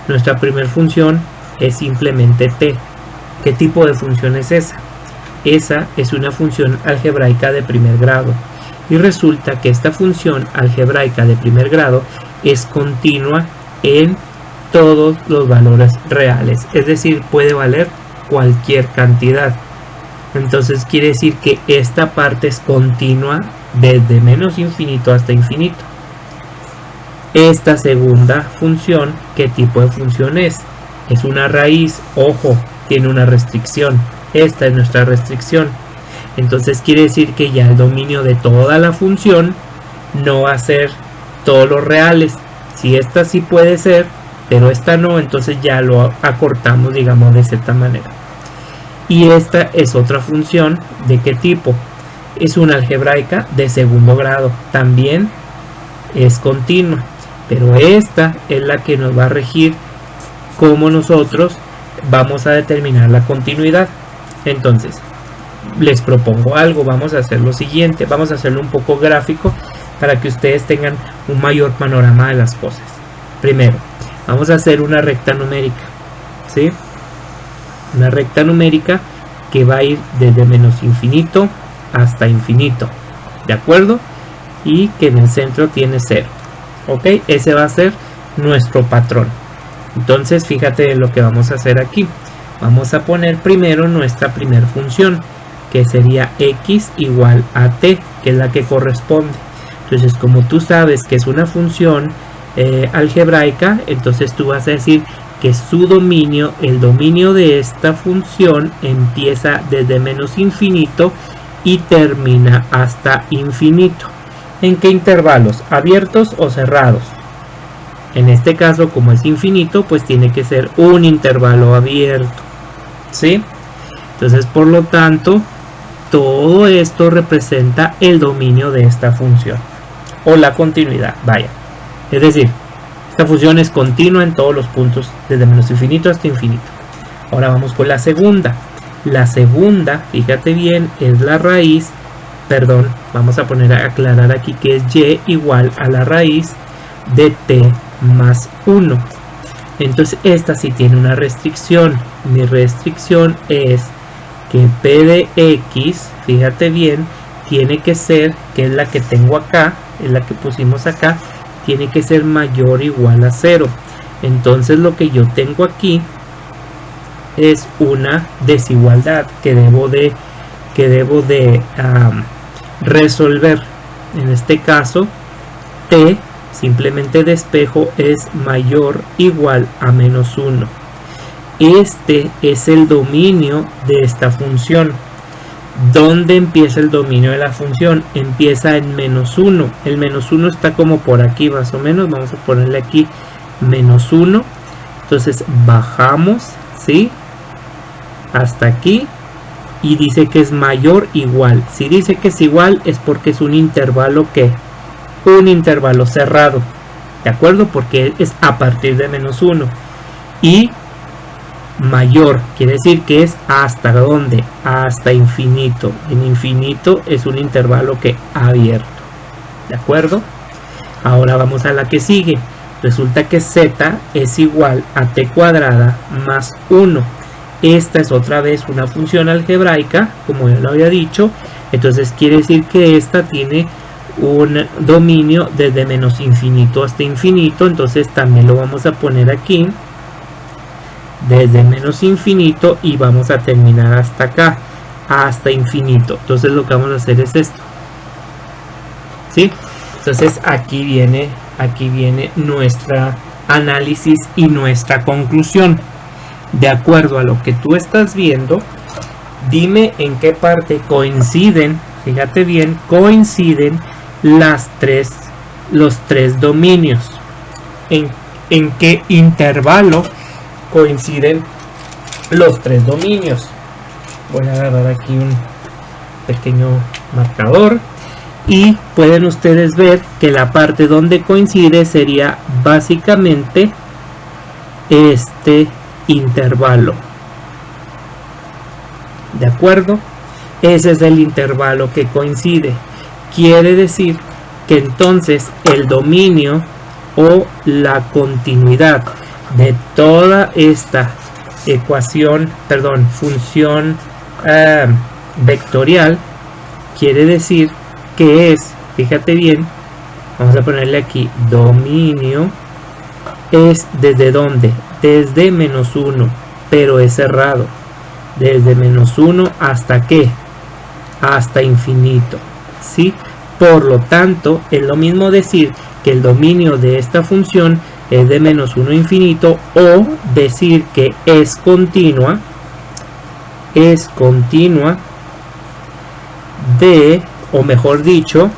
[SPEAKER 1] Nuestra primer función es simplemente t. ¿Qué tipo de función es esa? Esa es una función algebraica de primer grado. Y resulta que esta función algebraica de primer grado es continua en todos los valores reales, es decir, puede valer cualquier cantidad. Entonces quiere decir que esta parte es continua desde menos infinito hasta infinito. Esta segunda función, ¿qué tipo de función es? Es una raíz, ojo, tiene una restricción. Esta es nuestra restricción. Entonces quiere decir que ya el dominio de toda la función no va a ser todos los reales. Si esta sí puede ser, pero esta no, entonces ya lo acortamos, digamos, de cierta manera. Y esta es otra función, ¿de qué tipo? Es una algebraica de segundo grado, también es continua, pero esta es la que nos va a regir cómo nosotros vamos a determinar la continuidad. Entonces, les propongo algo, vamos a hacer lo siguiente, vamos a hacerlo un poco gráfico para que ustedes tengan un mayor panorama de las cosas. Primero, vamos a hacer una recta numérica, ¿sí? Una recta numérica que va a ir desde menos infinito hasta infinito, ¿de acuerdo? Y que en el centro tiene 0, ¿ok? Ese va a ser nuestro patrón. Entonces, fíjate en lo que vamos a hacer aquí. Vamos a poner primero nuestra primera función, que sería x igual a t, que es la que corresponde. Entonces, como tú sabes que es una función algebraica, entonces tú vas a decir que su dominio, el dominio de esta función empieza desde menos infinito y termina hasta infinito. ¿En qué intervalos? ¿Abiertos o cerrados? En este caso, como es infinito, pues tiene que ser un intervalo abierto, ¿sí? Entonces, por lo tanto, todo esto representa el dominio de esta función, o la continuidad, vaya. Es decir, esta función es continua en todos los puntos, desde menos infinito hasta infinito. Ahora vamos con la segunda. La segunda, fíjate bien, es la raíz, perdón, vamos a poner a aclarar aquí que es y igual a la raíz de t más 1. Entonces esta sí tiene una restricción. Mi restricción es que p de x, fíjate bien, tiene que ser, que es la que tengo acá, es la que pusimos acá, tiene que ser mayor o igual a 0. Entonces lo que yo tengo aquí es una desigualdad que debo de resolver. En este caso, t, simplemente despejo, es mayor o igual a menos 1. Este es el dominio de esta función. ¿Dónde empieza el dominio de la función? Empieza en menos 1. El menos 1 está como por aquí más o menos. Vamos a ponerle aquí menos 1. Entonces bajamos, ¿sí? Hasta aquí. Y dice que es mayor o igual. Si dice que es igual es porque es un intervalo que un intervalo cerrado, ¿de acuerdo? Porque es a partir de menos 1. Y mayor quiere decir que es hasta ¿dónde? Hasta infinito. En infinito es un intervalo que abierto, ¿de acuerdo? Ahora vamos a la que sigue. Resulta que z es igual a t cuadrada más 1. Esta es otra vez una función algebraica, como ya lo había dicho. Entonces quiere decir que esta tiene un dominio desde menos infinito hasta infinito. Entonces también lo vamos a poner aquí desde menos infinito y vamos a terminar hasta acá, hasta infinito. Entonces lo que vamos a hacer es esto, ¿sí? Entonces aquí viene nuestro análisis y nuestra conclusión. De acuerdo a lo que tú estás viendo, dime en qué parte coinciden, fíjate bien, coinciden los tres dominios. En qué intervalo coinciden los tres dominios. Voy a agarrar aquí un pequeño marcador y pueden ustedes ver que la parte donde coincide sería básicamente este intervalo. ¿De acuerdo? Ese es el intervalo que coincide. Quiere decir que entonces el dominio o la continuidad de toda esta función vectorial, quiere decir que es, fíjate bien, vamos a ponerle aquí dominio, es desde dónde, desde -1, pero es cerrado, desde -1 hasta qué, hasta infinito, ¿sí? Por lo tanto, es lo mismo decir que el dominio de esta función es de -1 a infinito, o decir que es continua de, o mejor dicho,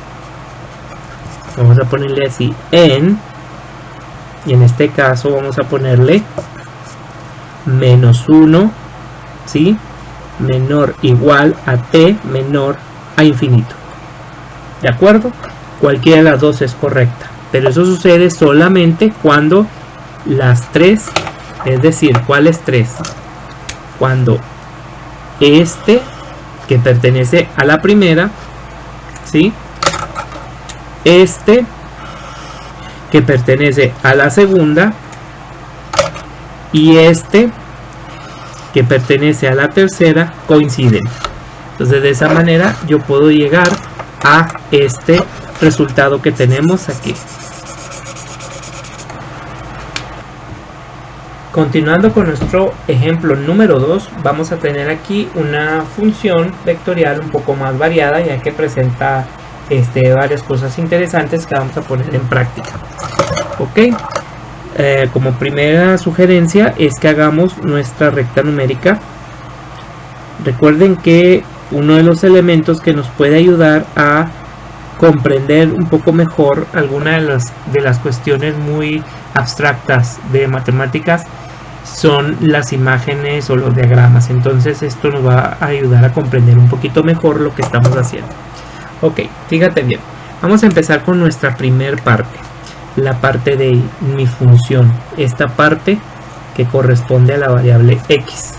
[SPEAKER 1] vamos a ponerle así, y en este caso vamos a ponerle -1, ¿sí? Menor igual a t menor a infinito. ¿De acuerdo? Cualquiera de las dos es correcta, pero eso sucede solamente cuando las tres, es decir, ¿cuáles tres? Cuando este, que pertenece a la primera, ¿sí? Este, que pertenece a la segunda, y este, que pertenece a la tercera, coinciden. Entonces de esa manera yo puedo llegar a este resultado que tenemos aquí. Continuando con nuestro ejemplo número 2, vamos a tener aquí una función vectorial un poco más variada, ya que presenta varias cosas interesantes que vamos a poner en práctica. Ok, como primera sugerencia es que hagamos nuestra recta numérica. Recuerden que uno de los elementos que nos puede ayudar a comprender un poco mejor alguna de las cuestiones muy abstractas de matemáticas son las imágenes o los diagramas. Entonces esto nos va a ayudar a comprender un poquito mejor lo que estamos haciendo. Ok, fíjate bien, vamos a empezar con nuestra primer parte, la parte de mi función, esta parte que corresponde a la variable x.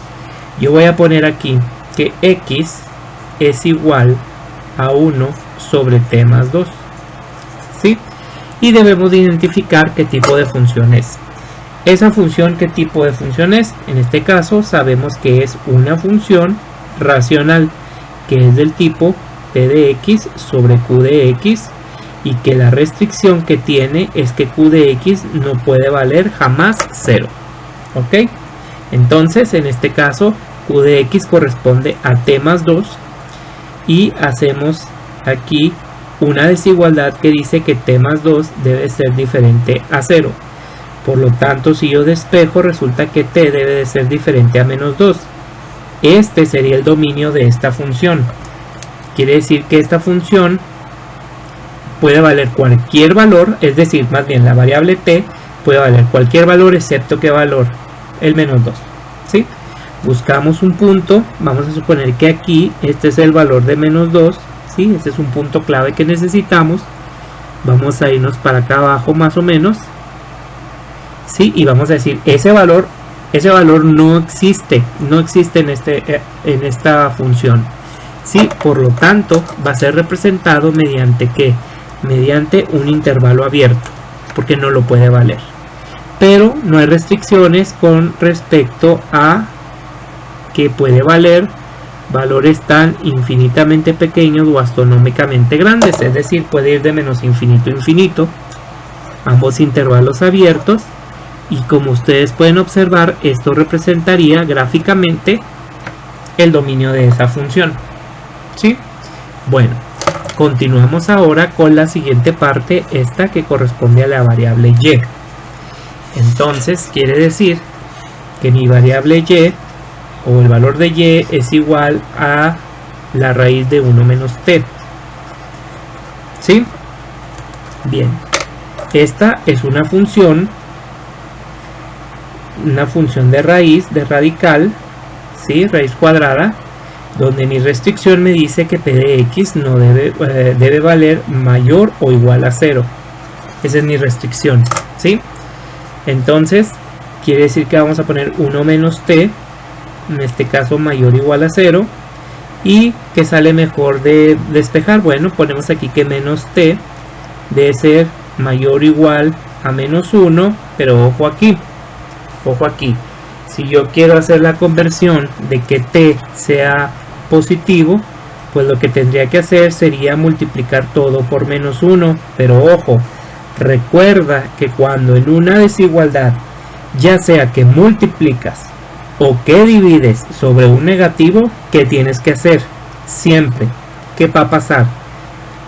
[SPEAKER 1] Yo voy a poner aquí que x es igual a 1 sobre t más 2, ¿sí? Y debemos de identificar qué tipo de función es. Esa función, ¿qué tipo de función es? En este caso sabemos que es una función racional, que es del tipo p de x sobre q de x, y que la restricción que tiene es que q de x no puede valer jamás 0. ¿Ok? Entonces, en este caso, q de x corresponde a t más 2, y hacemos aquí una desigualdad que dice que t más 2 debe ser diferente a 0. Por lo tanto, si yo despejo, resulta que t debe de ser diferente a -2. Este sería el dominio de esta función. Quiere decir que esta función puede valer cualquier valor, es decir, más bien la variable t puede valer cualquier valor excepto que valor el -2, ¿sí? Buscamos un punto, vamos a suponer que aquí este es el valor de -2, ¿sí? Este es un punto clave que necesitamos. Vamos a irnos para acá abajo más o menos, ¿sí? Y vamos a decir, ese valor no existe en esta función, ¿sí? Por lo tanto, va a ser representado mediante ¿qué? Mediante un intervalo abierto, porque no lo puede valer. Pero no hay restricciones con respecto a que puede valer valores tan infinitamente pequeños o astronómicamente grandes, es decir, puede ir de menos infinito a infinito, ambos intervalos abiertos, y como ustedes pueden observar, esto representaría gráficamente el dominio de esa función, ¿sí? Bueno, continuamos ahora con la siguiente parte, esta que corresponde a la variable y. Entonces quiere decir que mi variable y o el valor de y es igual a la raíz de 1 menos t. ¿Sí? Bien. Esta es una función de raíz, de radical, ¿sí? Raíz cuadrada, donde mi restricción me dice que p de x no debe valer mayor o igual a 0. Esa es mi restricción, ¿sí? Entonces, quiere decir que vamos a poner 1 menos t, en este caso mayor o igual a 0. ¿Y que sale mejor de despejar? Bueno, ponemos aquí que menos t debe ser mayor o igual a menos 1, pero ojo aquí, si yo quiero hacer la conversión de que t sea positivo, pues lo que tendría que hacer sería multiplicar todo por menos 1, pero ojo, recuerda que cuando en una desigualdad, ya sea que multiplicas o que divides sobre un negativo, ¿qué tienes que hacer? Siempre, ¿qué va a pasar?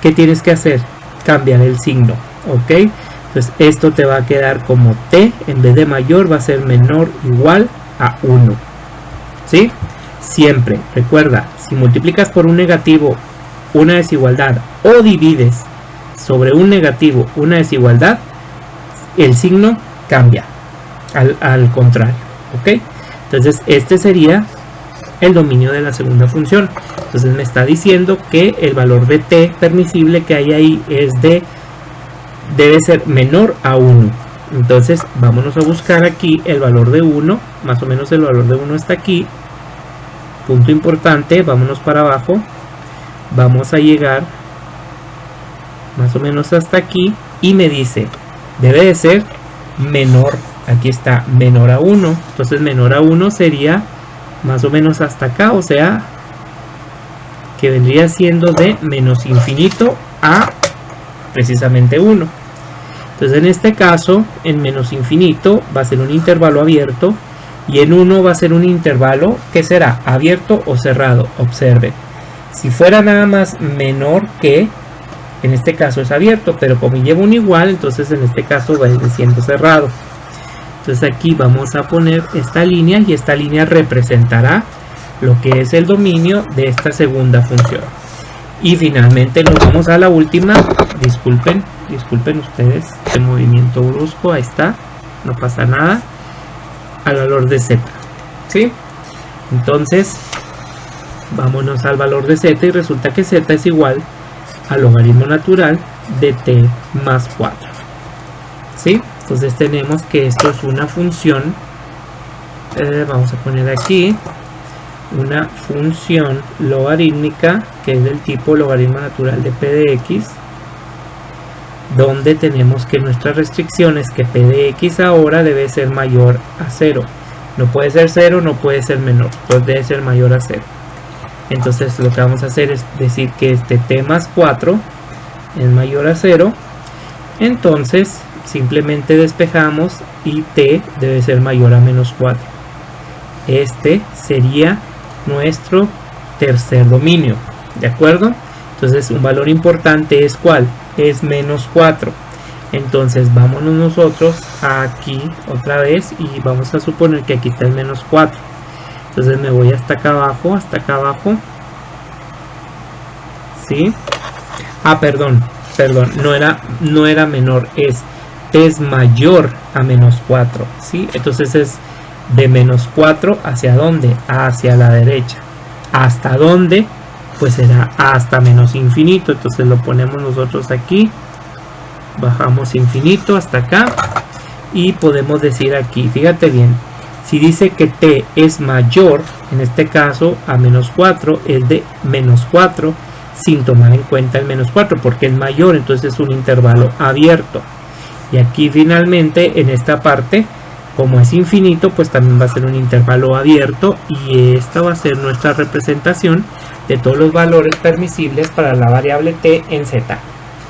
[SPEAKER 1] ¿Qué tienes que hacer? Cambiar el signo, ¿ok? Entonces esto te va a quedar como t, en vez de mayor va a ser menor o igual a 1, ¿sí? Siempre, recuerda, si multiplicas por un negativo una desigualdad o divides sobre un negativo una desigualdad, el signo cambia al contrario, ¿ok? Entonces este sería el dominio de la segunda función. Entonces me está diciendo que el valor de t permisible que hay ahí debe ser menor a 1. Entonces vámonos a buscar aquí el valor de 1, más o menos el valor de 1 está aquí. Punto importante, vámonos para abajo, vamos a llegar más o menos hasta aquí y me dice, debe de ser menor, aquí está, menor a 1. Entonces menor a 1 sería más o menos hasta acá, o sea, que vendría siendo de menos infinito a precisamente 1. Entonces en este caso, en menos infinito va a ser un intervalo abierto y en 1 va a ser un intervalo que será abierto o cerrado. Observen, si fuera nada más menor que, en este caso es abierto, pero como lleva un igual, entonces en este caso va a ir siendo cerrado. Entonces aquí vamos a poner esta línea y esta línea representará lo que es el dominio de esta segunda función. Y finalmente nos vamos a la última. Disculpen ustedes el movimiento brusco, ahí está, no pasa nada, al valor de z, ¿sí? Entonces vámonos al valor de z y resulta que z es igual al logaritmo natural de t más 4, ¿sí? Entonces tenemos que esto es una función, vamos a poner aquí una función logarítmica que es del tipo logaritmo natural de p de x, donde tenemos que nuestra restricción es que p de x ahora debe ser mayor a 0. No puede ser 0, no puede ser menor, entonces debe ser mayor a 0. Entonces lo que vamos a hacer es decir que este t más 4 es mayor a 0. Entonces simplemente despejamos y t debe ser mayor a menos 4. Este sería nuestro tercer dominio, ¿de acuerdo? Entonces un valor importante es ¿cuál? Es menos 4. Entonces vámonos nosotros aquí otra vez y vamos a suponer que aquí está el menos 4. Entonces me voy hasta acá abajo, ¿sí? Perdón, no era menor, es mayor a menos 4, ¿sí? Entonces es de menos 4 hacia dónde, hacia la derecha. ¿Hasta dónde? Pues será hasta menos infinito. Entonces lo ponemos nosotros aquí, bajamos infinito hasta acá y podemos decir aquí, fíjate bien, si dice que t es mayor, en este caso a menos 4, es de menos 4 sin tomar en cuenta el menos 4 porque es mayor, entonces es un intervalo abierto. Y aquí finalmente en esta parte, como es infinito, pues también va a ser un intervalo abierto y esta va a ser nuestra representación de todos los valores permisibles para la variable t en z,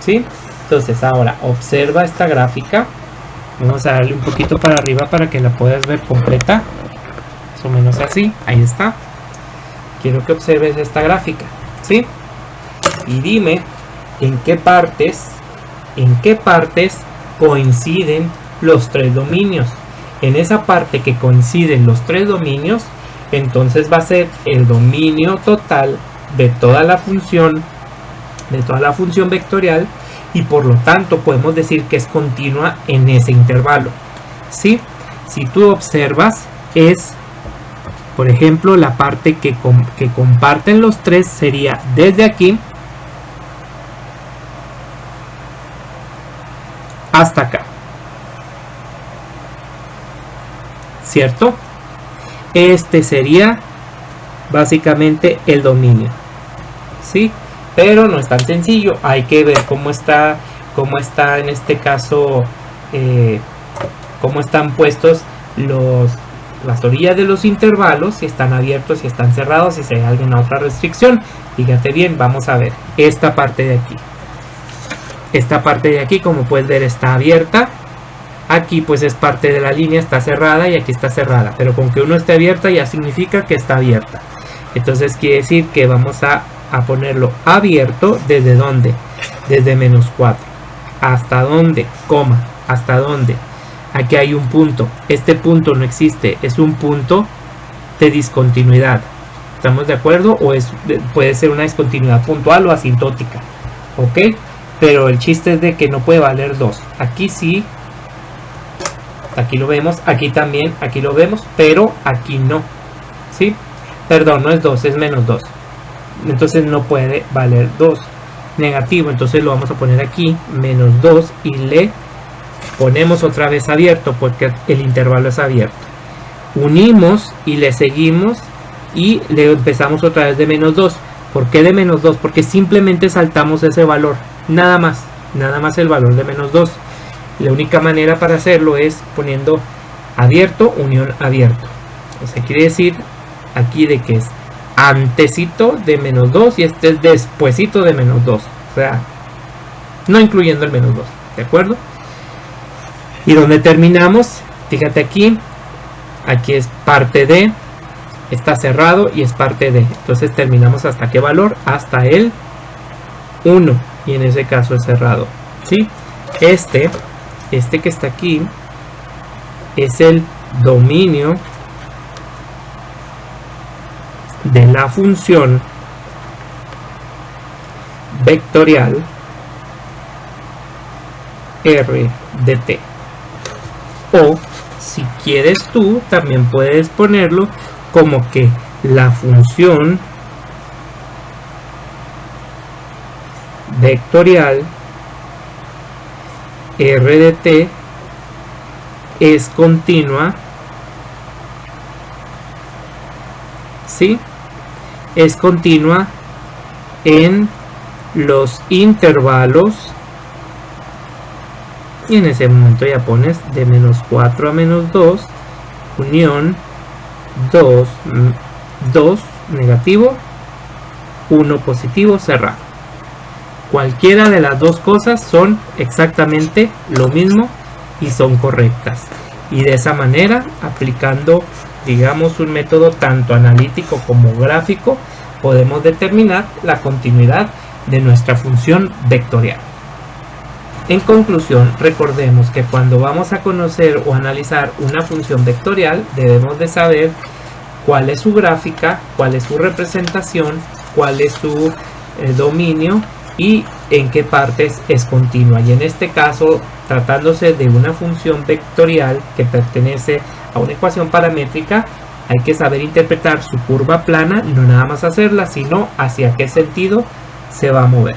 [SPEAKER 1] ¿sí? Entonces ahora observa esta gráfica, vamos a darle un poquito para arriba para que la puedas ver completa, más o menos así, ahí está. Quiero que observes esta gráfica, ¿sí? Y dime en qué partes coinciden los tres dominios. En esa parte que coinciden los tres dominios, entonces va a ser el dominio total de toda la función vectorial, y por lo tanto podemos decir que es continua en ese intervalo. ¿Sí? Si tú observas, es, por ejemplo, la parte que comparten los tres sería desde aquí hasta acá, ¿cierto? Este sería básicamente el dominio, ¿sí? Pero no es tan sencillo, hay que ver cómo está en este caso, cómo están puestos las orillas de los intervalos, si están abiertos, si están cerrados, si hay alguna otra restricción. Fíjate bien, vamos a ver esta parte de aquí. Esta parte de aquí, como puedes ver, está abierta. Aquí pues es parte de la línea, está cerrada, y aquí está cerrada. Pero con que uno esté abierta ya significa que está abierta. Entonces quiere decir que vamos a ponerlo abierto. ¿Desde dónde? Desde -4. ¿Hasta dónde? Coma. ¿Hasta dónde? Aquí hay un punto. Este punto no existe. Es un punto de discontinuidad. ¿Estamos de acuerdo? O puede ser una discontinuidad puntual o asintótica. ¿Ok? Pero el chiste es de que no puede valer 2. Aquí sí. Aquí lo vemos. Aquí también. Aquí lo vemos. Pero aquí no. ¿Sí? Perdón, no es 2. Es -2. Entonces no puede valer 2. Negativo. Entonces lo vamos a poner aquí. -2. Y le ponemos otra vez abierto porque el intervalo es abierto. Unimos y le seguimos. Y le empezamos otra vez de -2. ¿Por qué de -2? Porque simplemente saltamos ese valor. Nada más el valor de -2. La única manera para hacerlo es poniendo abierto, unión abierto. O sea, quiere decir aquí de que es antecito de -2 y este es despuesito de -2. O sea, no incluyendo el -2. ¿De acuerdo? Y donde terminamos, fíjate aquí es parte de, está cerrado y es parte de. Entonces terminamos hasta qué valor? Hasta el 1. Y en ese caso es cerrado. ¿Sí? Este que está aquí es el dominio de la función vectorial r de t. O si quieres tú también puedes ponerlo como que la función vectorial r de t es continua, ¿sí? Es continua en los intervalos, y en ese momento ya pones de -4 a -2, unión 2 negativo, 1 positivo, cerrado. Cualquiera de las dos cosas son exactamente lo mismo y son correctas. Y de esa manera, aplicando, digamos, un método tanto analítico como gráfico, podemos determinar la continuidad de nuestra función vectorial. En conclusión, recordemos que cuando vamos a conocer o analizar una función vectorial, debemos de saber cuál es su gráfica, cuál es su representación, cuál es su dominio y en qué partes es continua. Y en este caso, tratándose de una función vectorial que pertenece a una ecuación paramétrica, hay que saber interpretar su curva plana, no nada más hacerla, sino hacia qué sentido se va a mover.